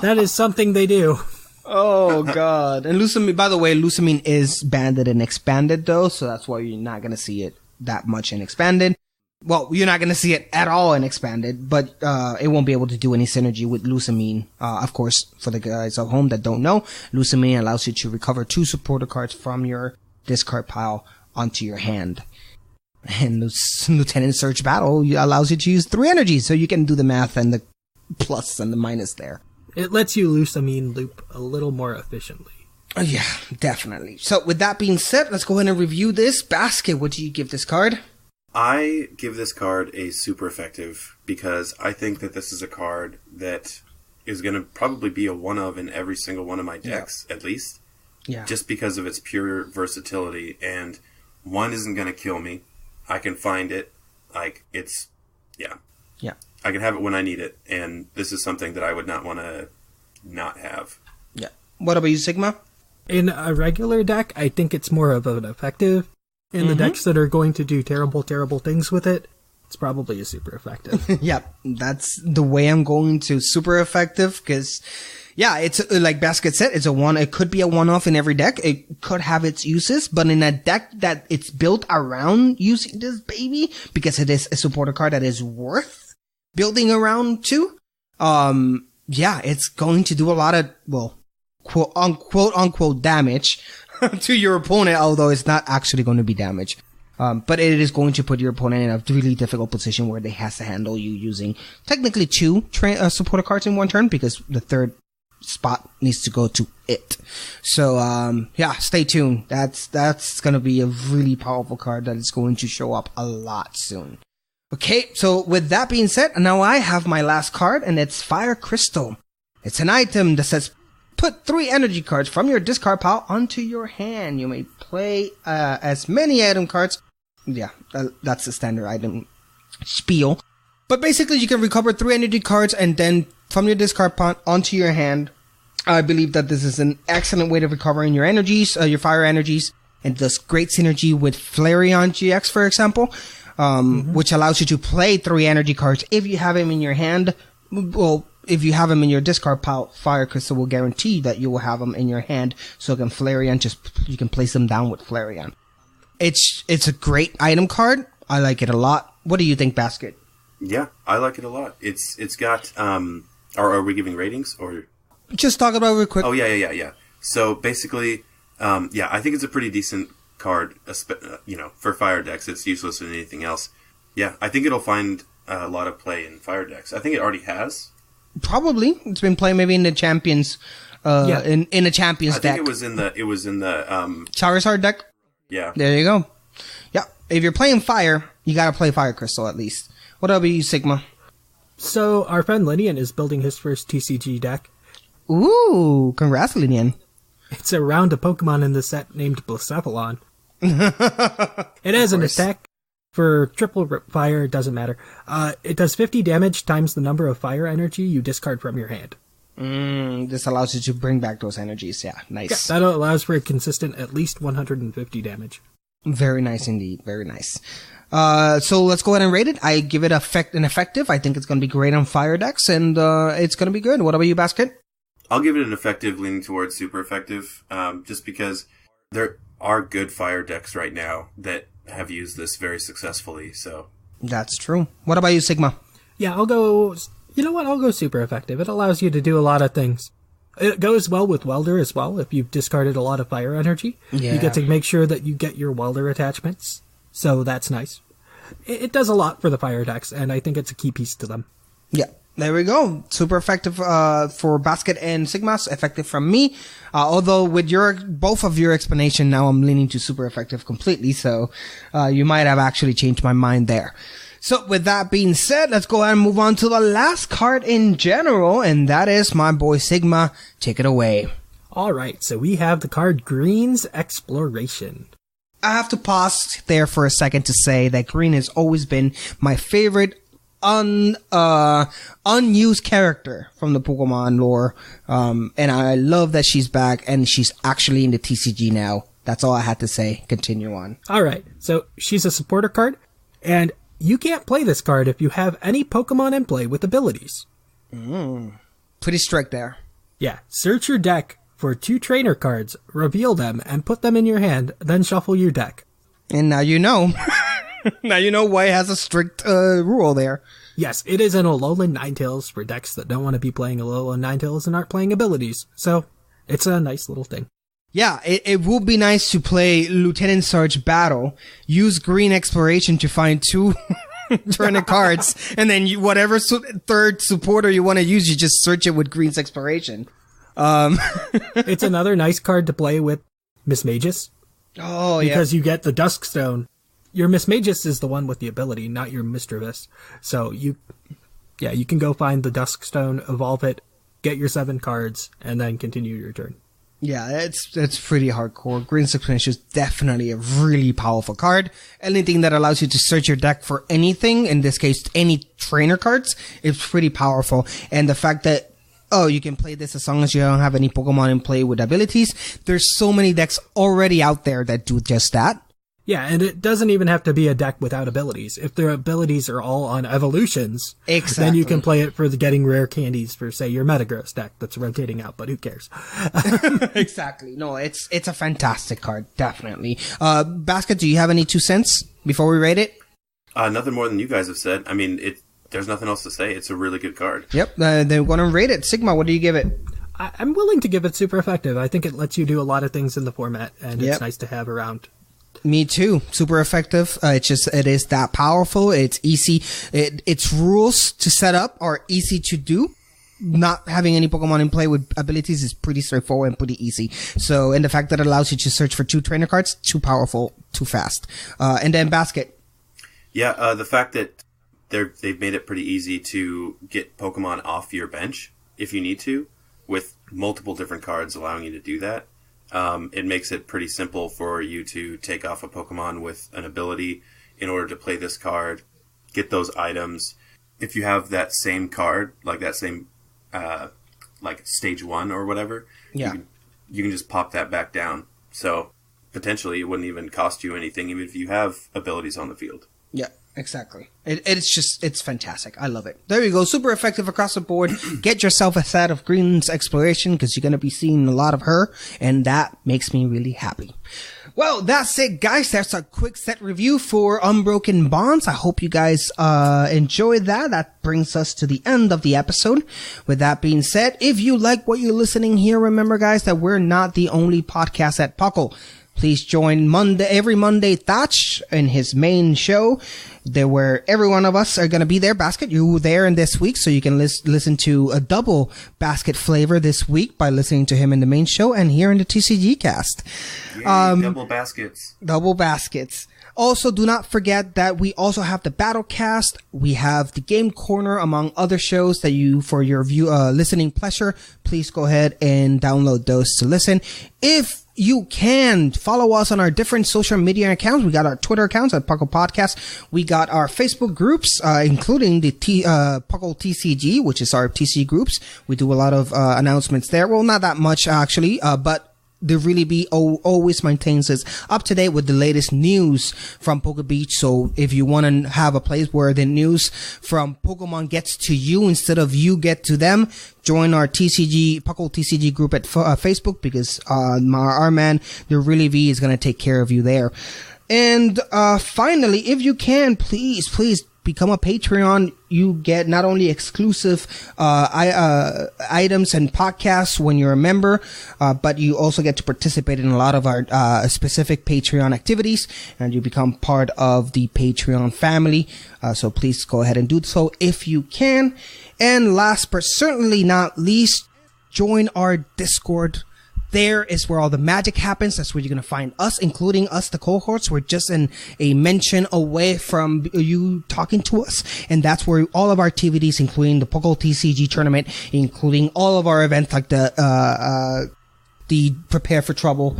That is something they do. Oh, God. And Lucamine, by the way, Lucamine is banded and expanded, though, so that's why you're not going to see it that much in expanded. Well, you're not going to see it at all in expanded, but it won't be able to do any synergy with Lucamine. Of course, for the guys at home that don't know, Lucamine allows you to recover 2 supporter cards from your discard pile onto your hand. And Lieutenant Surge Battle allows you to use 3 energies, so you can do the math and the plus and the minus there. It lets you Lucamine loop a little more efficiently. Oh, yeah, definitely. So with that being said, let's go ahead and review this. Basket, what do you give this card? I give this card a super effective because I think that this is a card that is going to probably be a one of in every single one of my decks, at least. Yeah. Just because of its pure versatility. And 1 isn't going to kill me. I can find it. Yeah. I can have it when I need it. And this is something that I would not want to not have. Yeah. What about you, Sigma? In a regular deck, I think it's more of an effective in the decks that are going to do terrible, terrible things with it, it's probably a super effective. Yep, that's the way I'm going to super effective because, yeah, it's like Basket said, it could be a one-off in every deck. It could have its uses, but in a deck that it's built around using this baby, because it is a supporter card that is worth building around too. Yeah, it's going to do a lot of, well, quote unquote damage to your opponent, although it's not actually going to be damage. But it is going to put your opponent in a really difficult position where they has to handle you using technically two supporter cards in one turn because the third spot needs to go to it. So, yeah, stay tuned. That's going to be a really powerful card that is going to show up a lot soon. Okay, so with that being said, now I have my last card and it's Fire Crystal. It's an item that says put 3 energy cards from your discard pile onto your hand. You may play as many item cards. Yeah, that's the standard item spiel. But basically, you can recover 3 energy cards and then from your discard pile onto your hand. I believe that this is an excellent way to recovering your energies, your fire energies, and does great synergy with Flareon GX, for example, which allows you to play 3 energy cards if you have them in your hand. Well, if you have them in your discard pile, Fire Crystal will guarantee that you will have them in your hand. So again, Flareon, you can place them down with Flareon. It's a great item card. I like it a lot. What do you think, Basket? Yeah, I like it a lot. It's got are we giving ratings or just talk about it real quick? Oh yeah. So basically, yeah, I think it's a pretty decent card. For fire decks, it's useless in anything else. Yeah, I think it'll find a lot of play in fire decks. I think it already has. Probably, it's been playing maybe in the champions. In a champions deck. I think it was in the Charizard deck. Yeah. There you go. Yeah. If you're playing fire, you gotta play Fire Crystal at least. What about you, Sigma? So, our friend Linian is building his first TCG deck. Ooh, congrats, Linian. It's around a Pokemon in the set named Blacephalon. It has an attack for triple fire, it doesn't matter. It does 50 damage times the number of fire energy you discard from your hand. This allows you to bring back those energies. Yeah, nice. Yeah, that allows for a consistent at least 150 damage. Very nice indeed. Very nice. So let's go ahead and rate it. I give it an effective. I think it's going to be great on fire decks, and it's going to be good. What about you, Basket? I'll give it an effective, leaning towards super effective, just because there are good fire decks right now that have used this very successfully. So that's true. What about you, Sigma? Yeah, I'll go. You know what? I'll go super effective. It allows you to do a lot of things. It goes well with Welder as well. If you've discarded a lot of fire energy, you get to make sure that you get your Welder attachments. So that's nice. It does a lot for the fire decks, and I think it's a key piece to them. Yeah, there we go. Super effective for Basket and Sigmas. Effective from me. Although with both of your explanation, now I'm leaning to super effective completely. So you might have actually changed my mind there. So with that being said, let's go ahead and move on to the last card in general, and that is my boy Sigma. Take it away. Alright, so we have the card Green's Exploration. I have to pause there for a second to say that Green has always been my favorite unused character from the Pokemon lore, and I love that she's back and she's actually in the TCG now. That's all I had to say. Continue on. Alright, so she's a supporter card, and you can't play this card if you have any Pokemon in play with abilities. Pretty strict there. Yeah. Search your deck for 2 trainer cards, reveal them, and put them in your hand, then shuffle your deck. And now you know. Now you know why it has a strict rule there. Yes, it is an Alolan Ninetales for decks that don't want to be playing Alolan Ninetales and aren't playing abilities. So, it's a nice little thing. Yeah, it would be nice to play Lieutenant Sarge Battle, use Green Exploration to find 2 tournament cards, and then whatever third supporter you want to use, you just search it with Green's Exploration. It's another nice card to play with Miss Magus. Oh, yeah. Because you get the Duskstone. Your Miss Magus is the one with the ability, not your Mischievous. So you can go find the Duskstone, evolve it, get your 7 cards, and then continue your turn. Yeah, it's pretty hardcore. Green's Exploration is definitely a really powerful card. Anything that allows you to search your deck for anything, in this case, any trainer cards, is pretty powerful. And the fact that, you can play this as long as you don't have any Pokemon in play with abilities. There's so many decks already out there that do just that. Yeah, and it doesn't even have to be a deck without abilities. If their abilities are all on evolutions, then you can play it for the getting rare candies for, say, your Metagross deck that's rotating out, but who cares? Exactly. No, it's a fantastic card, definitely. Basket, do you have any 2 cents before we rate it? Nothing more than you guys have said. I mean, there's nothing else to say. It's a really good card. Yep, then we're going to rate it. Sigma, what do you give it? I'm willing to give it super effective. I think it lets you do a lot of things in the format, and it's nice to have around. Me too. Super effective. It is that powerful. It's easy. Its rules to set up are easy to do. Not having any Pokemon in play with abilities is pretty straightforward and pretty easy. So, and the fact that it allows you to search for 2 trainer cards, too powerful, too fast. And then Basket. Yeah, the fact that they've made it pretty easy to get Pokemon off your bench if you need to, with multiple different cards allowing you to do that. It makes it pretty simple for you to take off a Pokemon with an ability in order to play this card, get those items. If you have that same card, like that same, like stage 1 or whatever, you can just pop that back down. So potentially it wouldn't even cost you anything, even if you have abilities on the field. Yeah, exactly. It's fantastic. I love it. There you go. Super effective across the board. Get yourself a set of Green's Exploration because you're going to be seeing a lot of her, and that makes me really happy. Well, that's it, guys. That's a quick set review for Unbroken Bonds. I hope you guys enjoyed that. That brings us to the end of the episode. With that being said, if you like what you're listening here, remember, guys, that we're not the only podcast at P.U.C.L. Please join every Monday Thatch in his main show, where every one of us are going to be there. Basket, you were there in this week, so you can listen to a double Basket flavor this week by listening to him in the main show and here in the TCGcast. Double baskets. Double baskets. Also, do not forget that we also have the Battlecast. We have the Game Corner, among other shows that for your listening pleasure. Please go ahead and download those to listen. If you can follow us on our different social media accounts. We got our Twitter accounts at P.U.C.L Podcast. We got our Facebook groups, including the P.U.C.L TCG, which is our TCG groups. We do a lot of announcements there. Well, not that much actually, but the Really Be always maintains us up to date with the latest news from Poke Beach. So if you want to have a place where the news from Pokemon gets to you instead of you get to them, join our P.U.C.L TCG group at Facebook, because our man, the Really Be, is going to take care of you there. And finally, if you can, please become a Patreon. You get not only exclusive items and podcasts when you're a member, but you also get to participate in a lot of our specific Patreon activities, and you become part of the Patreon family. So please go ahead and do so if you can. And last but certainly not least, join our Discord. There is where all the magic happens. That's where you're going to find us, including us, the cohorts. We're just a mention away from you talking to us. And that's where all of our activities, including the P.U.C.L TCG tournament, including all of our events like the Prepare for Trouble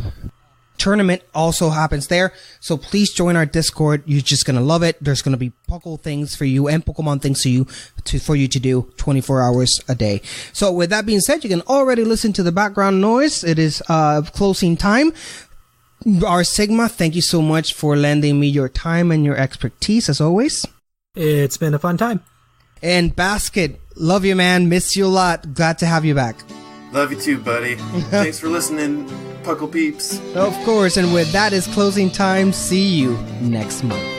tournament, also happens there. So please join our Discord. You're just going to love it. There's going to be P.U.C.L things for you and Pokemon things for you to do 24 hours a day. So with that being said, you can already listen to the background noise. It is closing time. Our Sigma, thank you so much for lending me your time and your expertise as always. It's been a fun time. And Basket, love you, man. Miss you a lot. Glad to have you back. Love you too, buddy. Thanks for listening, P.U.C.L peeps. Of course, and with that is closing time. See you next month.